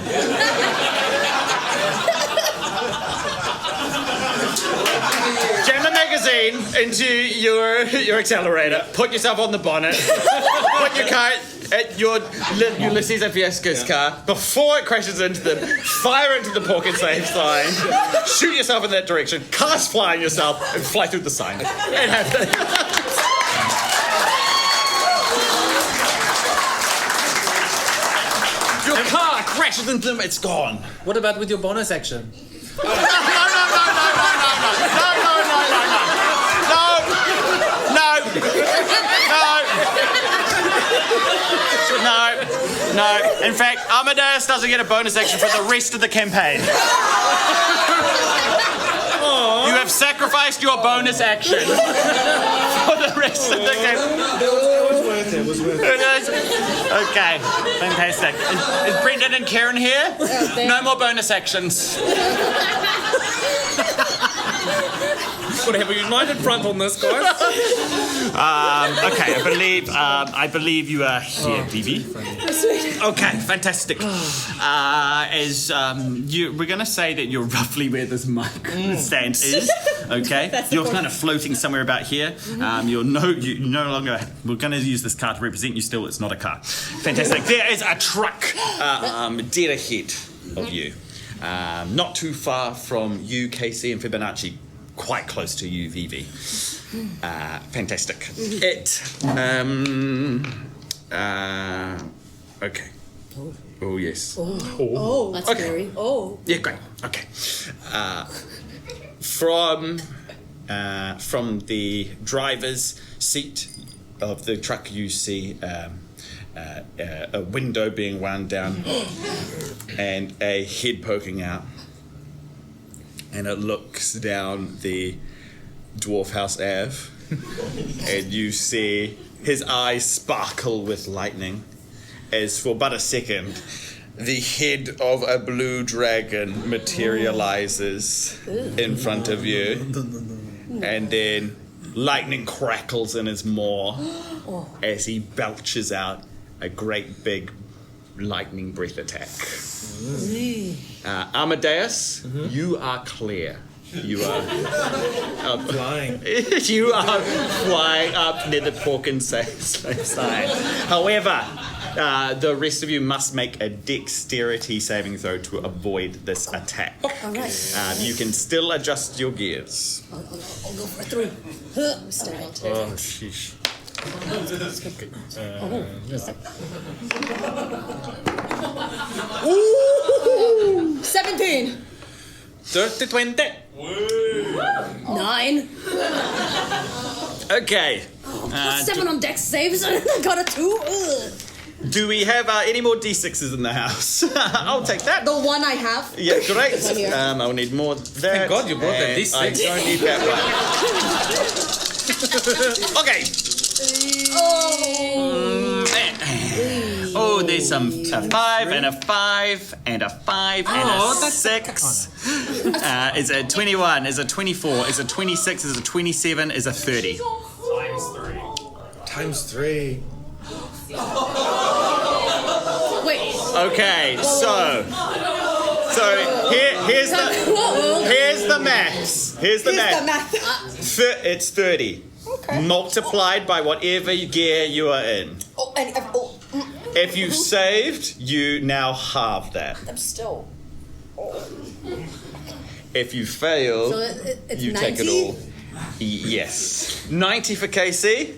Jam the magazine into your accelerator. Put yourself on the bonnet. Put your car at your Ulysses and Fiasco's car before it crashes into them. Fire into the pork and slave sign. Shoot yourself in that direction. Cast fly on yourself and fly through the sign. It happens. Your car crashes into them. It's gone. What about with your bonus action? No. No. In fact, Amadeus doesn't get a bonus action for the rest of the campaign. You have sacrificed your bonus action for the rest of the game. It was worth it. Okay, fantastic. Is Brendan and Karen here? No more bonus actions. Gotta have a united front on this, guys. Okay, I believe you are here, Vivi. Okay, fantastic. We're gonna say that you're roughly where this mic stand is. Okay, you're kind of floating somewhere about here. You no longer. We're gonna use this car to represent you. Still, it's not a car. Fantastic. There is a truck dead ahead of you, not too far from you, Casey and Fibonacci. Quite close to you, Vivi. Fantastic. Okay. Oh, yes. Oh, that's scary. Oh. Yeah, great. Okay. From the driver's seat of the truck, you see a window being wound down and a head poking out. And it looks down the Dwarf House Ave, and you see his eyes sparkle with lightning, as for but a second, the head of a blue dragon materializes in front of you, and then lightning crackles in his maw as he belches out a great big lightning breath attack. Amadeus, you are clear. You are Flying. You are flying up near the pork and slave side. However, the rest of you must make a dexterity saving throw to avoid this attack. All right. You can still adjust your gears. I'll go for 3. I'm staying on 2. Oh, sheesh. Ooh, 17. 30-20. 9. Okay. Plus 7 on dex saves. I got a 2. Ugh. Do we have any more D6s in the house? I'll take that. The one I have. Yeah, great. Here. I'll need more of that. Thank God you brought that and D6. I don't need that one. Okay. Oh, there's a 5 and a 5 and a 5 and a 6. Is a 21, is a 24, is a 26, is a 27, is a 30. Times 3. Wait. Okay, so here's the maths. Here's the math. It's 30. Okay. Multiplied by whatever gear you are in. If you've saved, you now halve that. I'm still. If you fail, So it's you 90? take it all. Yes. 90 for KC.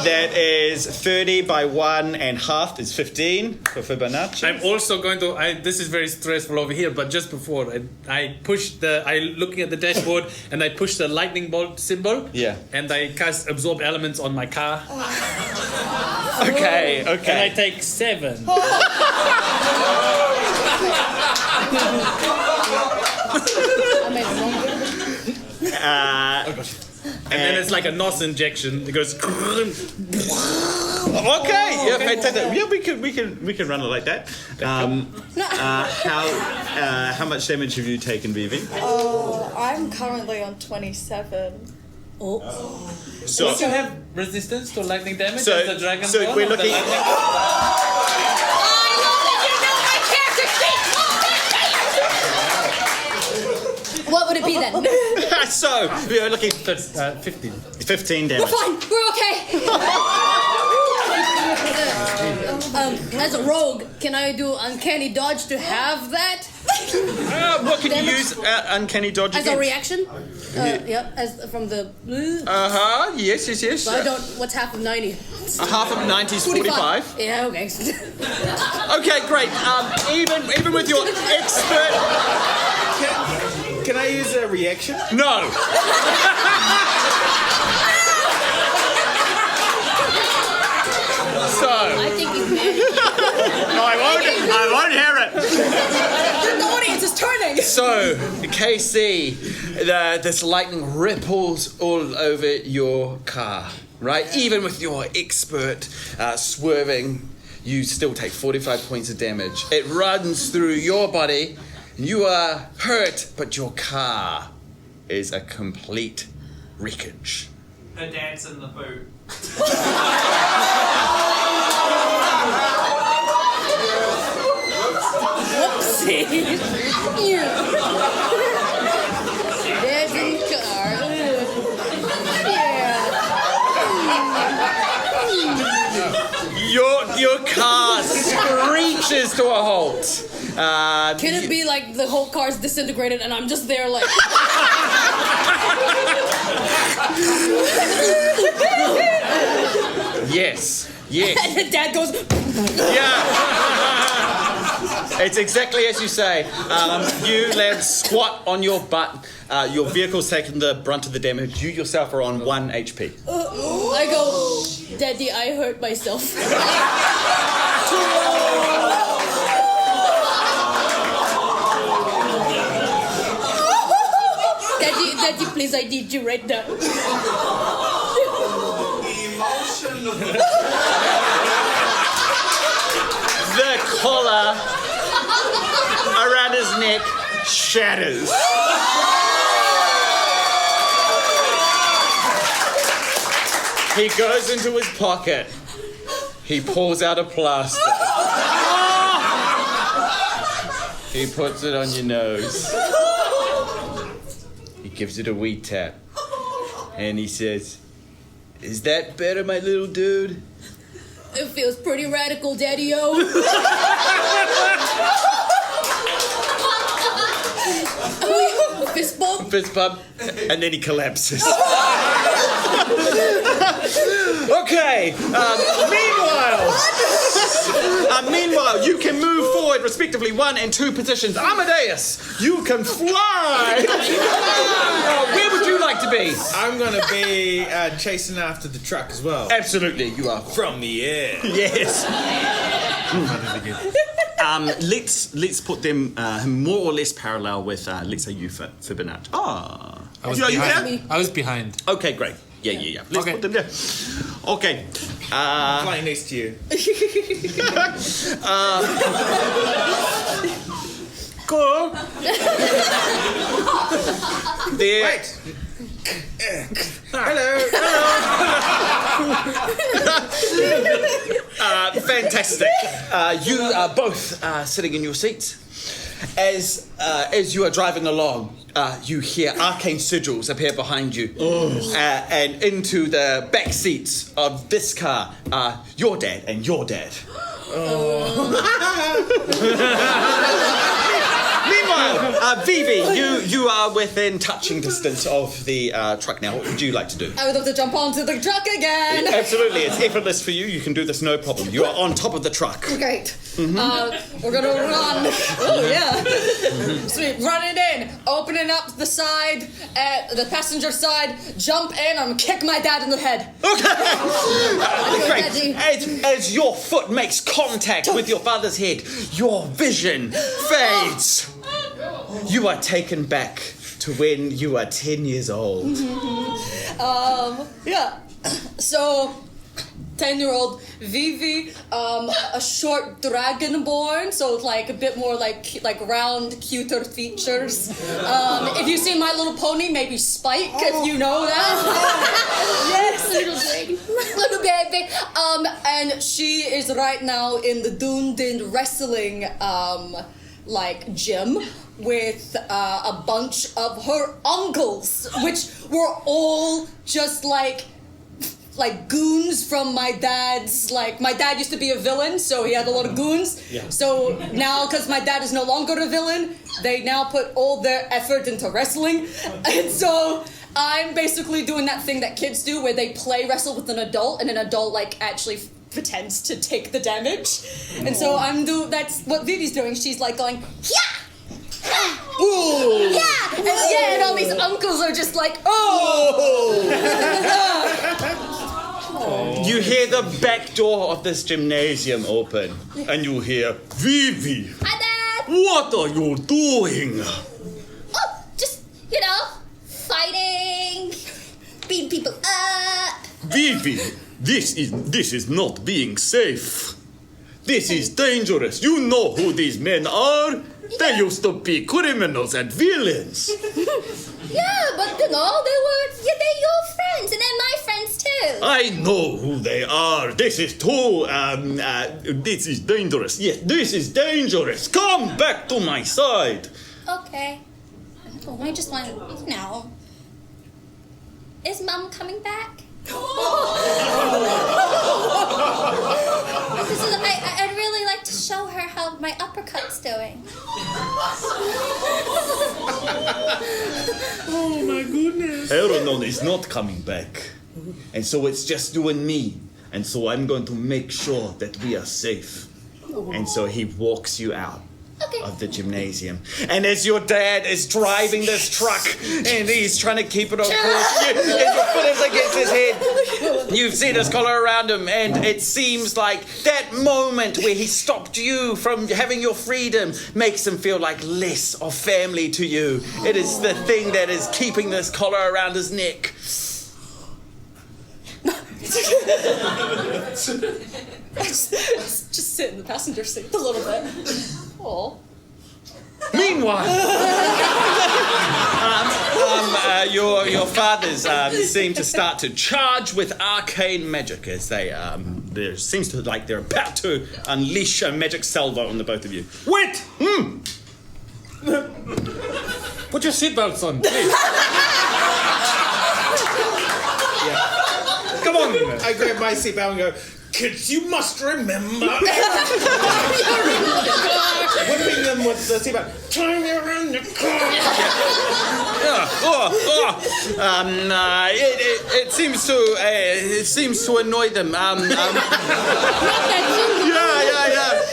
That is 30 by 1 and half is 15 for Fibonacci. I'm also going to. This is very stressful over here, but just before I pushed looking at the dashboard and I pushed the lightning bolt symbol. Yeah. And I cast absorb elements on my car. Okay. And I take 7. And then it's like a NOS injection. It goes. Okay, yeah, fantastic. Yeah, we can run it like that. How much damage have you taken, Vivi? Oh, I'm currently on 27. Oh. So Don't you have resistance to lightning damage So- as the dragon? so ball we're or the looking- lightning- What would it be then? So we are looking 15. 15 damage. We're fine. We're okay. As a rogue, can I do uncanny dodge to have that? What can you use uncanny dodge As a against? reaction? Yep. As from the. Yes. So I don't. What's half of 90? Half of 90 is 45. Yeah. Okay. Okay, great. Even with your expert. Can I use a reaction? No. I think you may. No, I won't hear it. The audience is turning. So, KC, this lightning ripples all over your car, right? Even with your expert swerving, you still take 45 points of damage. It runs through your body. You are hurt, but your car is a complete wreckage. Her dad's in the boot. Whoopsie. There's in the car. Your car screeches to a halt. Can it be like the whole car's disintegrated and I'm just there like... Yes. And Dad goes... Yeah. It's exactly as you say. You land squat on your butt. Your vehicle's taken the brunt of the damage. You yourself are on 1 HP. I go, Daddy, I hurt myself. Daddy, please, I need you right now. The collar around his neck shatters. He goes into his pocket. He pulls out a plaster. He puts it on your nose. He gives it a wee tap. And he says, "Is that better, my little dude?" It feels pretty radical, Daddy-o. Fist bump. Fist bump. And then he collapses. Okay. Meanwhile, you can move forward respectively 1 and 2 positions. Amadeus, you can fly. Where would you like to be? I'm going to be chasing after the truck as well. Absolutely, you are. From the air. Yes. Let's put them more or less parallel with, let's say you for Bernard. I was you behind. there? I was behind. Okay, great. Yeah. Let's put them there. Okay. Flying next to you. Cool. Wait. Hello. Fantastic. You are both sitting in your seats. As you are driving along, you hear arcane sigils appear behind you. And into the back seats of this car are your dad and your dad. Meanwhile, Vivi, you are within touching distance of the truck now. What would you like to do? I would love to jump onto the truck again. Absolutely, it's effortless for you. You can do this no problem. You are on top of the truck. Great. We're gonna run. Oh yeah. Sweet. Running in, opening up the side, the passenger side. Jump in. I'm gonna kick my dad in the head. Great. As your foot makes contact with your father's head, your vision fades. You are taken back to when you were 10 years old. Yeah. So, 10-year-old Vivi, a short dragonborn, so like a bit more like round, cuter features. If you see My Little Pony, maybe Spike, if you know that. Yes, little baby. And she is right now in the Dungeons wrestling gym with a bunch of her uncles, which were all just like goons from my dad's. Like, my dad used to be a villain, so he had a lot of goons. Yeah. So now, because my dad is no longer a villain, they now put all their effort into wrestling. And so I'm basically doing that thing that kids do where they play wrestle with an adult, and an adult actually pretends to take the damage. And so that's what Vivi's doing. She's like going, yeah! Ooh. Yeah! And all these uncles are just like, oh! You hear the back door of this gymnasium open, and you hear, Vivi! Hi, Dad! What are you doing? Oh, just, fighting, beating people up. Vivi, this is not being safe. This is dangerous. You know who these men are? They used to be criminals and villains. Yeah, but they're your friends, and they're my friends too. I know who they are. This is too, this is dangerous. Yes, this is dangerous. Come back to my side. Okay. Oh, I just want, is Mum coming back? I'd really like to show her how my uppercut's doing. Oh my goodness. Aeronon is not coming back. And so it's just you and me. And so I'm going to make sure that we are safe. And so he walks you out of the gymnasium. And as your dad is driving this truck and he's trying to keep it on course, and your foot is against his head, you've seen his collar around him, and it seems like that moment where he stopped you from having your freedom makes him feel like less of family to you. It is the thing that is keeping this collar around his neck. just sit in the passenger seat a little bit. Oh. Meanwhile, your fathers seem to start to charge with arcane magic as they there seems to like they're about to unleash a magic salvo on the both of you. Wait! Put your seatbelts on, please. Come on. I grab my seatbelt and go, kids, you must remember. Whipping them with the seatbelt. Turn around the car. It seems to annoy them. Yeah.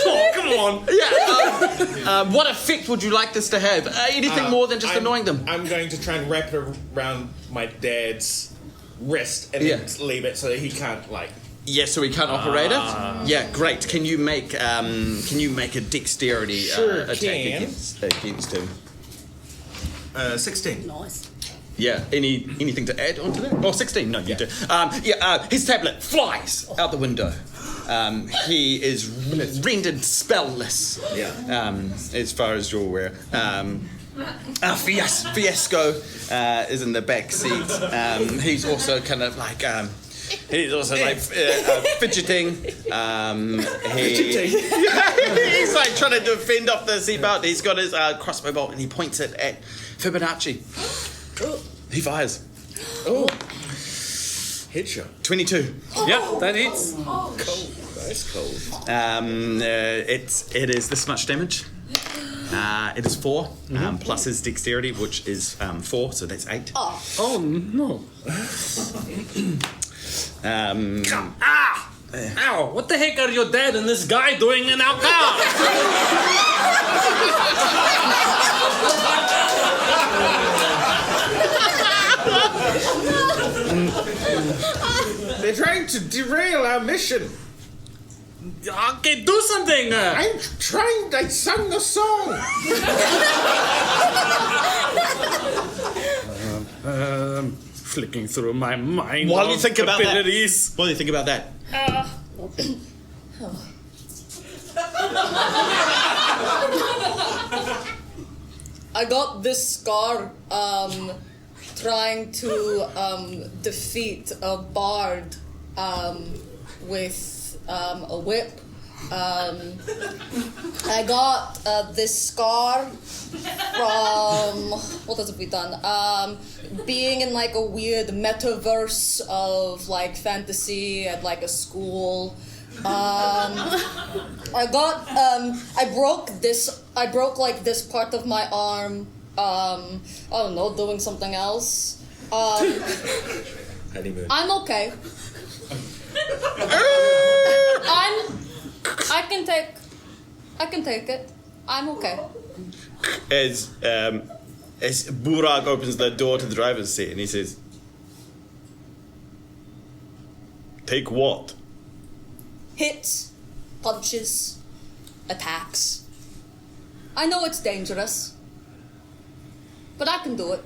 Oh, come on. Yeah. What effect would you like this to have? Anything more than just annoying them? I'm going to try and wrap it around my dad's wrist and then leave it so that he can't Yeah, so he can't operate it? Yeah, great. Can you make a dexterity attack against him? 16. Nice. Yeah, anything to add onto that? Oh, 16, no, you do. His tablet flies out the window. He is rendered spellless, as far as you're aware. Fiasco is in the back seat. He's also kind of like... he's also fidgeting. He's like trying to defend off the seatbelt. He's got his crossbow bolt and he points it at Fibonacci. He fires. Oh. Headshot. 22. Yeah, that hits. Cold. That's cold. It is this much damage. It is 4 plus his dexterity, which is 4, so that's 8. Oh no. Ow! What the heck are your dad and this guy doing in our car? They're trying to derail our mission. Okay, do something! I'm trying. I sung the song. Flicking through my mind. While you think about abilities. that. What do you think about that? I got this scar trying to defeat a bard with a whip. I got this scar from what has we done? Being in like a weird metaverse of like fantasy at like a school. I broke like this part of my arm. I don't know, doing something else. I'm okay. I can take it. I'm okay. As Burak opens the door to the driver's seat and he says, Take what? Hits, punches, attacks. I know it's dangerous, but I can do it.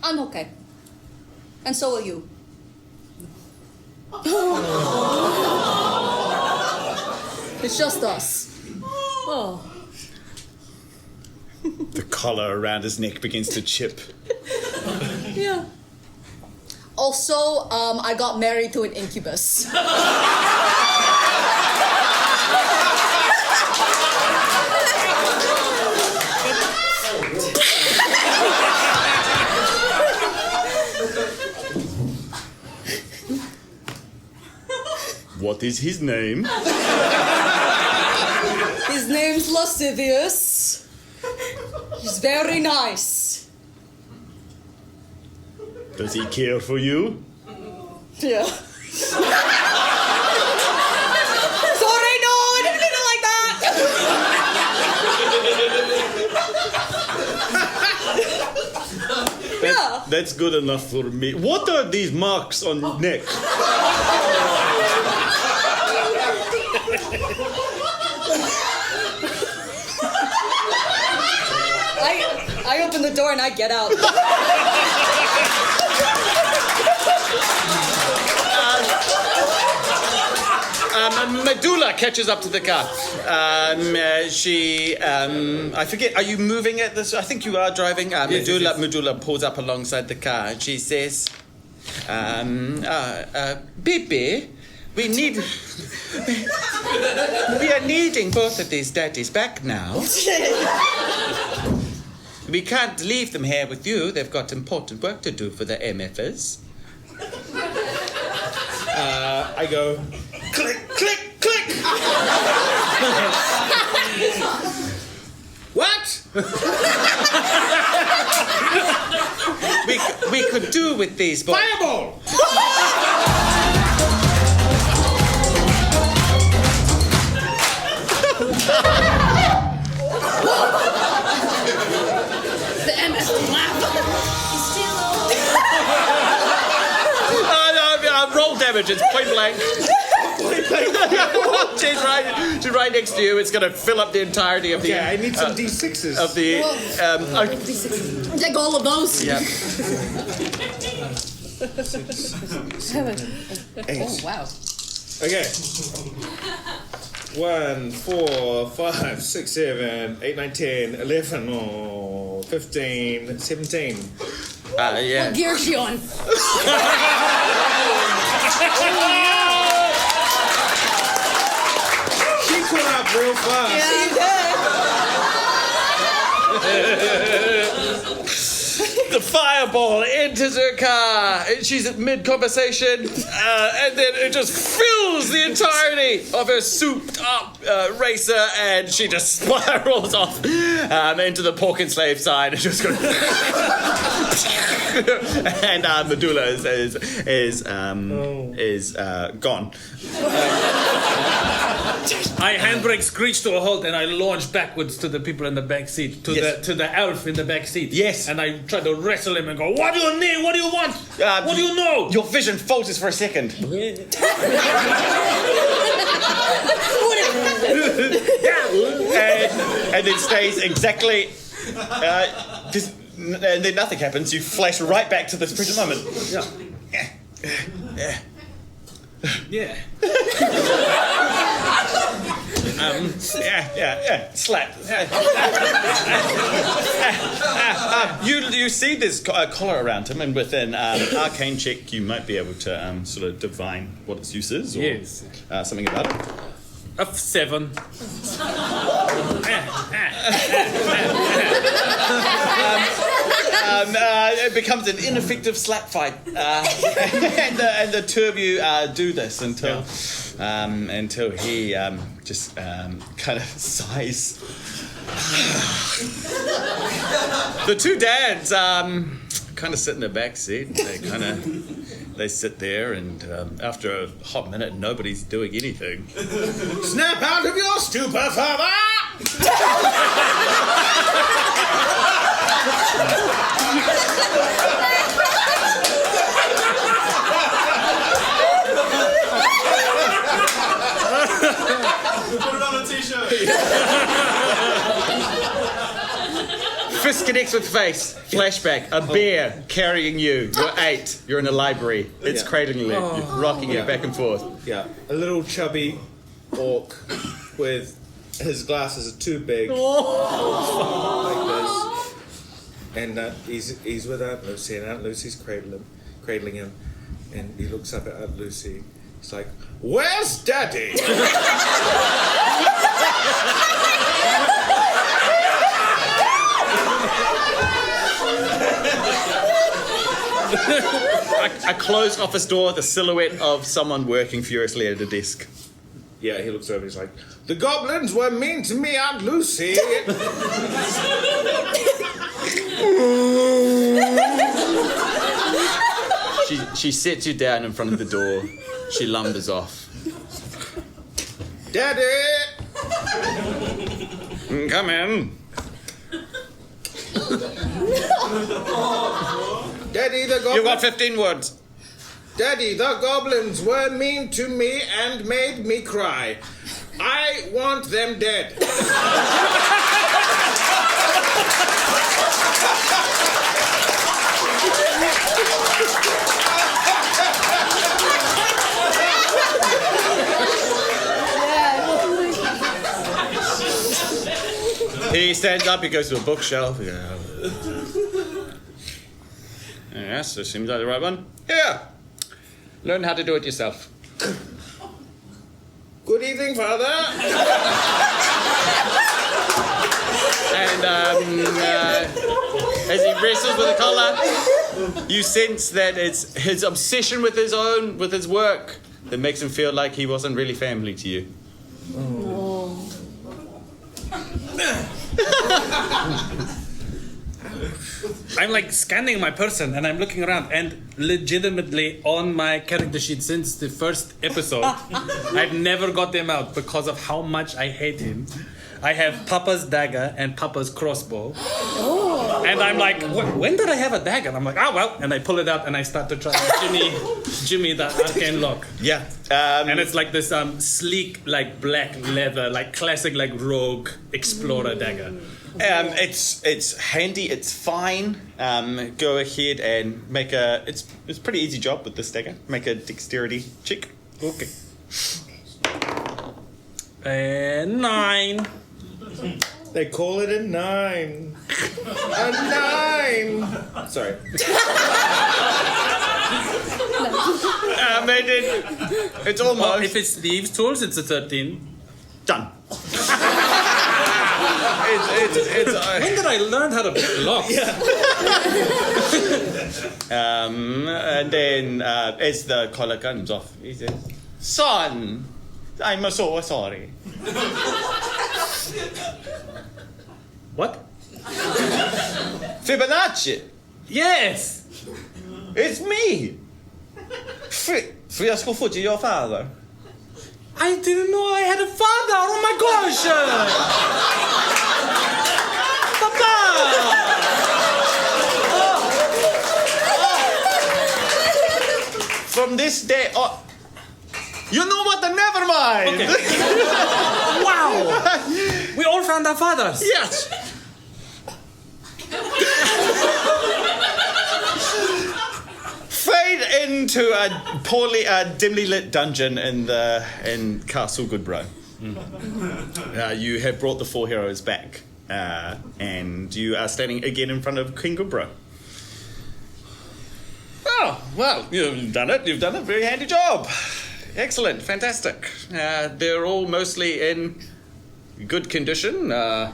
I'm okay. And so are you. It's just us. Oh. The collar around his neck begins to chip. Yeah. Also, I got married to an incubus. What is his name? His name's Lascivious. He's very nice. Does he care for you? Yeah. Sorry, no, I didn't mean it like that. Yeah. That's good enough for me. What are these marks on your neck? I open the door and I get out. Medulla catches up to the car. I forget, are you moving at this? I think you are driving. Medulla pulls up alongside the car and she says, Bibi, we are needing both of these daddies back now. We can't leave them here with you. They've got important work to do for the MFers. I go, click, click, click. What? We could do with these boys. Fireball! The MS laugh. Roll damage. It's point blank. She's right next to you. It's going to fill up the entirety of the. Yeah, I need some D6s. Of the. Take all of those. Yeah. 7, 8. Oh wow. Okay. 1, 4, 5, 6, 7, 8, 9, 10, 11, 15, 17. Yeah. What gear is she on? She caught up real fast. The fireball enters her car. She's at mid-conversation, and then it just fills the entirety of her souped-up racer, and she just spirals off into the pork and slave side and just goes. And Medulla is gone. I handbrake screech to a halt and I launch backwards to the people in the back seat, to the elf in the back seat. Yes. And I try to wrestle him and go, what do you need? What do you want? What do you know? Your vision falters for a second. and then stays exactly. And then nothing happens. You flash right back to this present moment. Yeah. Slap. You see this collar around him, and with an arcane check, you might be able to sort of divine what its use is, or Yes. Something about it. A 7. It becomes an ineffective slap fight, and the two of you do this until he just kind of sighs. The two dads kind of sit in the back seat. They sit there, and after a hot minute, nobody's doing anything. Snap out of your stupor, father! Put it on a t-shirt. Fist connects with face. Flashback. A bear carrying you. You're 8. You're in a library. It's cradling you, rocking you back and forth. Yeah, a little chubby orc with his glasses are too big, like this, and he's with Aunt Lucy, and Aunt Lucy's cradling him, and he looks up at Aunt Lucy. He's like, "Where's Daddy?" A closed office door, the silhouette of someone working furiously at a desk. Yeah, he looks over. He's like, "The goblins were mean to me, Aunt Lucy." She sets you down in front of the door. She lumbers off. "Daddy!" Come in. "Daddy, the goblins..." You've got 15 words. "Daddy, the goblins were mean to me and made me cry. I want them dead." He stands up, he goes to a bookshelf. Yes, this seems like the right one. Here! Learn how to do it yourself. "Good evening, Father." And as he wrestles with the collar, you sense that it's his obsession with his work that makes him feel like he wasn't really family to you. I'm like scanning my person and I'm looking around, and legitimately on my character sheet since the first episode, I've never got them out because of how much I hate him. I have Papa's dagger and Papa's crossbow. And I'm like, when did I have a dagger? I'm like, well. And I pull it out and I start to try to Jimmy the arcane lock. Yeah. And it's like this sleek, like black leather, like classic, like rogue explorer dagger. It's handy. It's fine. Go ahead and make a. It's a pretty easy job with this dagger. Make a dexterity check. Okay. 9. They call it a 9. A 9. Sorry. It's almost. Well, if it's thieves' tools, it's a 13. Done. When did I learn how to pick locks? And then as the collar comes off, he says, "Son, I'm so sorry." What? Fibonacci. Yes. It's me. Fiasco Fuji, your father. I didn't know I had a father. Oh my gosh. Papa. From this day on. You know what? Never mind. Okay. Wow. We all found our fathers. Yes. Fade into a dimly lit dungeon in Castle Goodbro. You have brought the 4 heroes back, and you are standing again in front of King Goodbro. Oh, well, you've done it. You've done a very handy job. Excellent, fantastic. They're all mostly in good condition. Like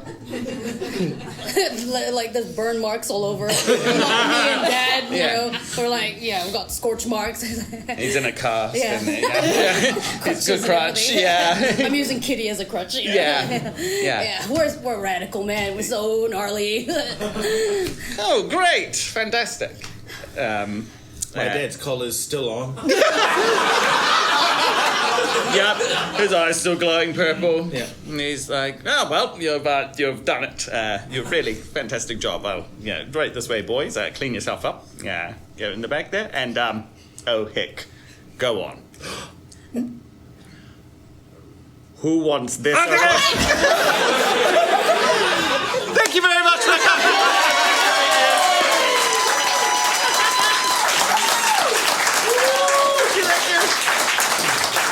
there's burn marks all over. Me and Dad, you know, we're like, we've got scorch marks. He's in a cast. Yeah. And it's good crutch. Yeah. I'm using Kitty as a crutch. Yeah. We're radical, man. We're so gnarly. Oh, great, fantastic. My dad's collar's still on. Yep, his eyes still glowing purple. Yeah. And he's like, "Oh well, you've done it. You've really fantastic job. Oh, right this way, boys. Clean yourself up. Yeah, go in the back there. And oh heck, go on." Who wants this? Thank you very much for coming.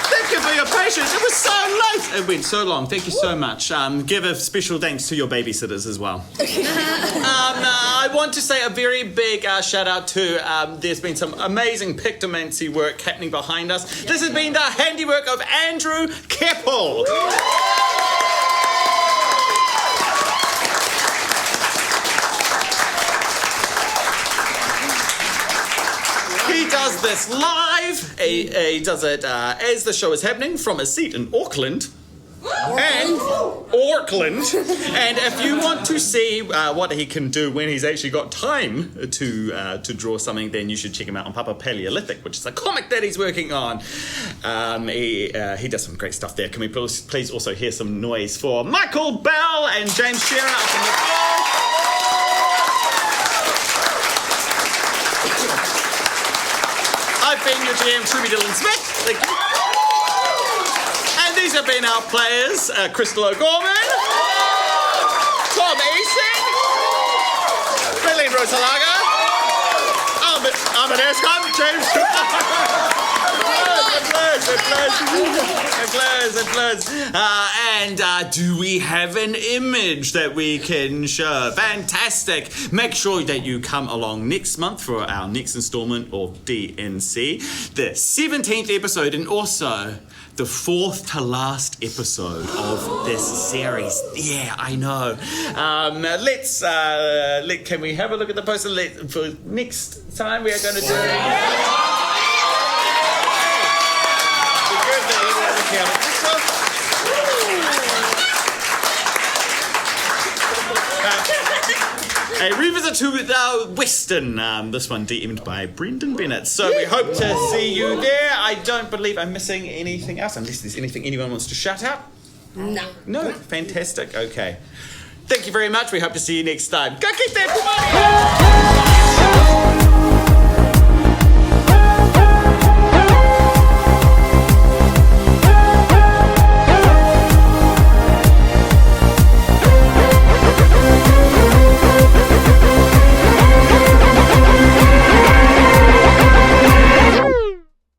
Thank you for your patience. It was so late. It went so long. Thank you so much. Give a special thanks to your babysitters as well. I want to say a very big shout out to, there's been some amazing Pictomancer work happening behind us. This has been the handiwork of Andrew Kepple. He does this live. He does it as the show is happening from a seat in Auckland. And if you want to see what he can do when he's actually got time to draw something, then you should check him out on Papa Paleolithic, which is a comic that he's working on. He does some great stuff there. Can we please also hear some noise for Michael Bell and James Shearer up on the floor? I've been your GM, Trubie-Dylan Smith. Thank you. And these have been our players, Krystal O'Gorman, Tom Eason, Reylene Hilaga, I'm an Escom, James Kupa. And do we have an image that we can show? Fantastic. Make sure that you come along next month for our next installment of DNC, the 17th episode, and also the 4th to last episode of this series. Yeah, I know. Can we have a look at the poster? For next time we are going to do... A revisit to the Western, this one DM'd by Brendan Bennett. So we hope to see you there. I don't believe I'm missing anything else, unless there's anything anyone wants to shout out. No. No? Fantastic. Okay. Thank you very much. We hope to see you next time. Go keep that money!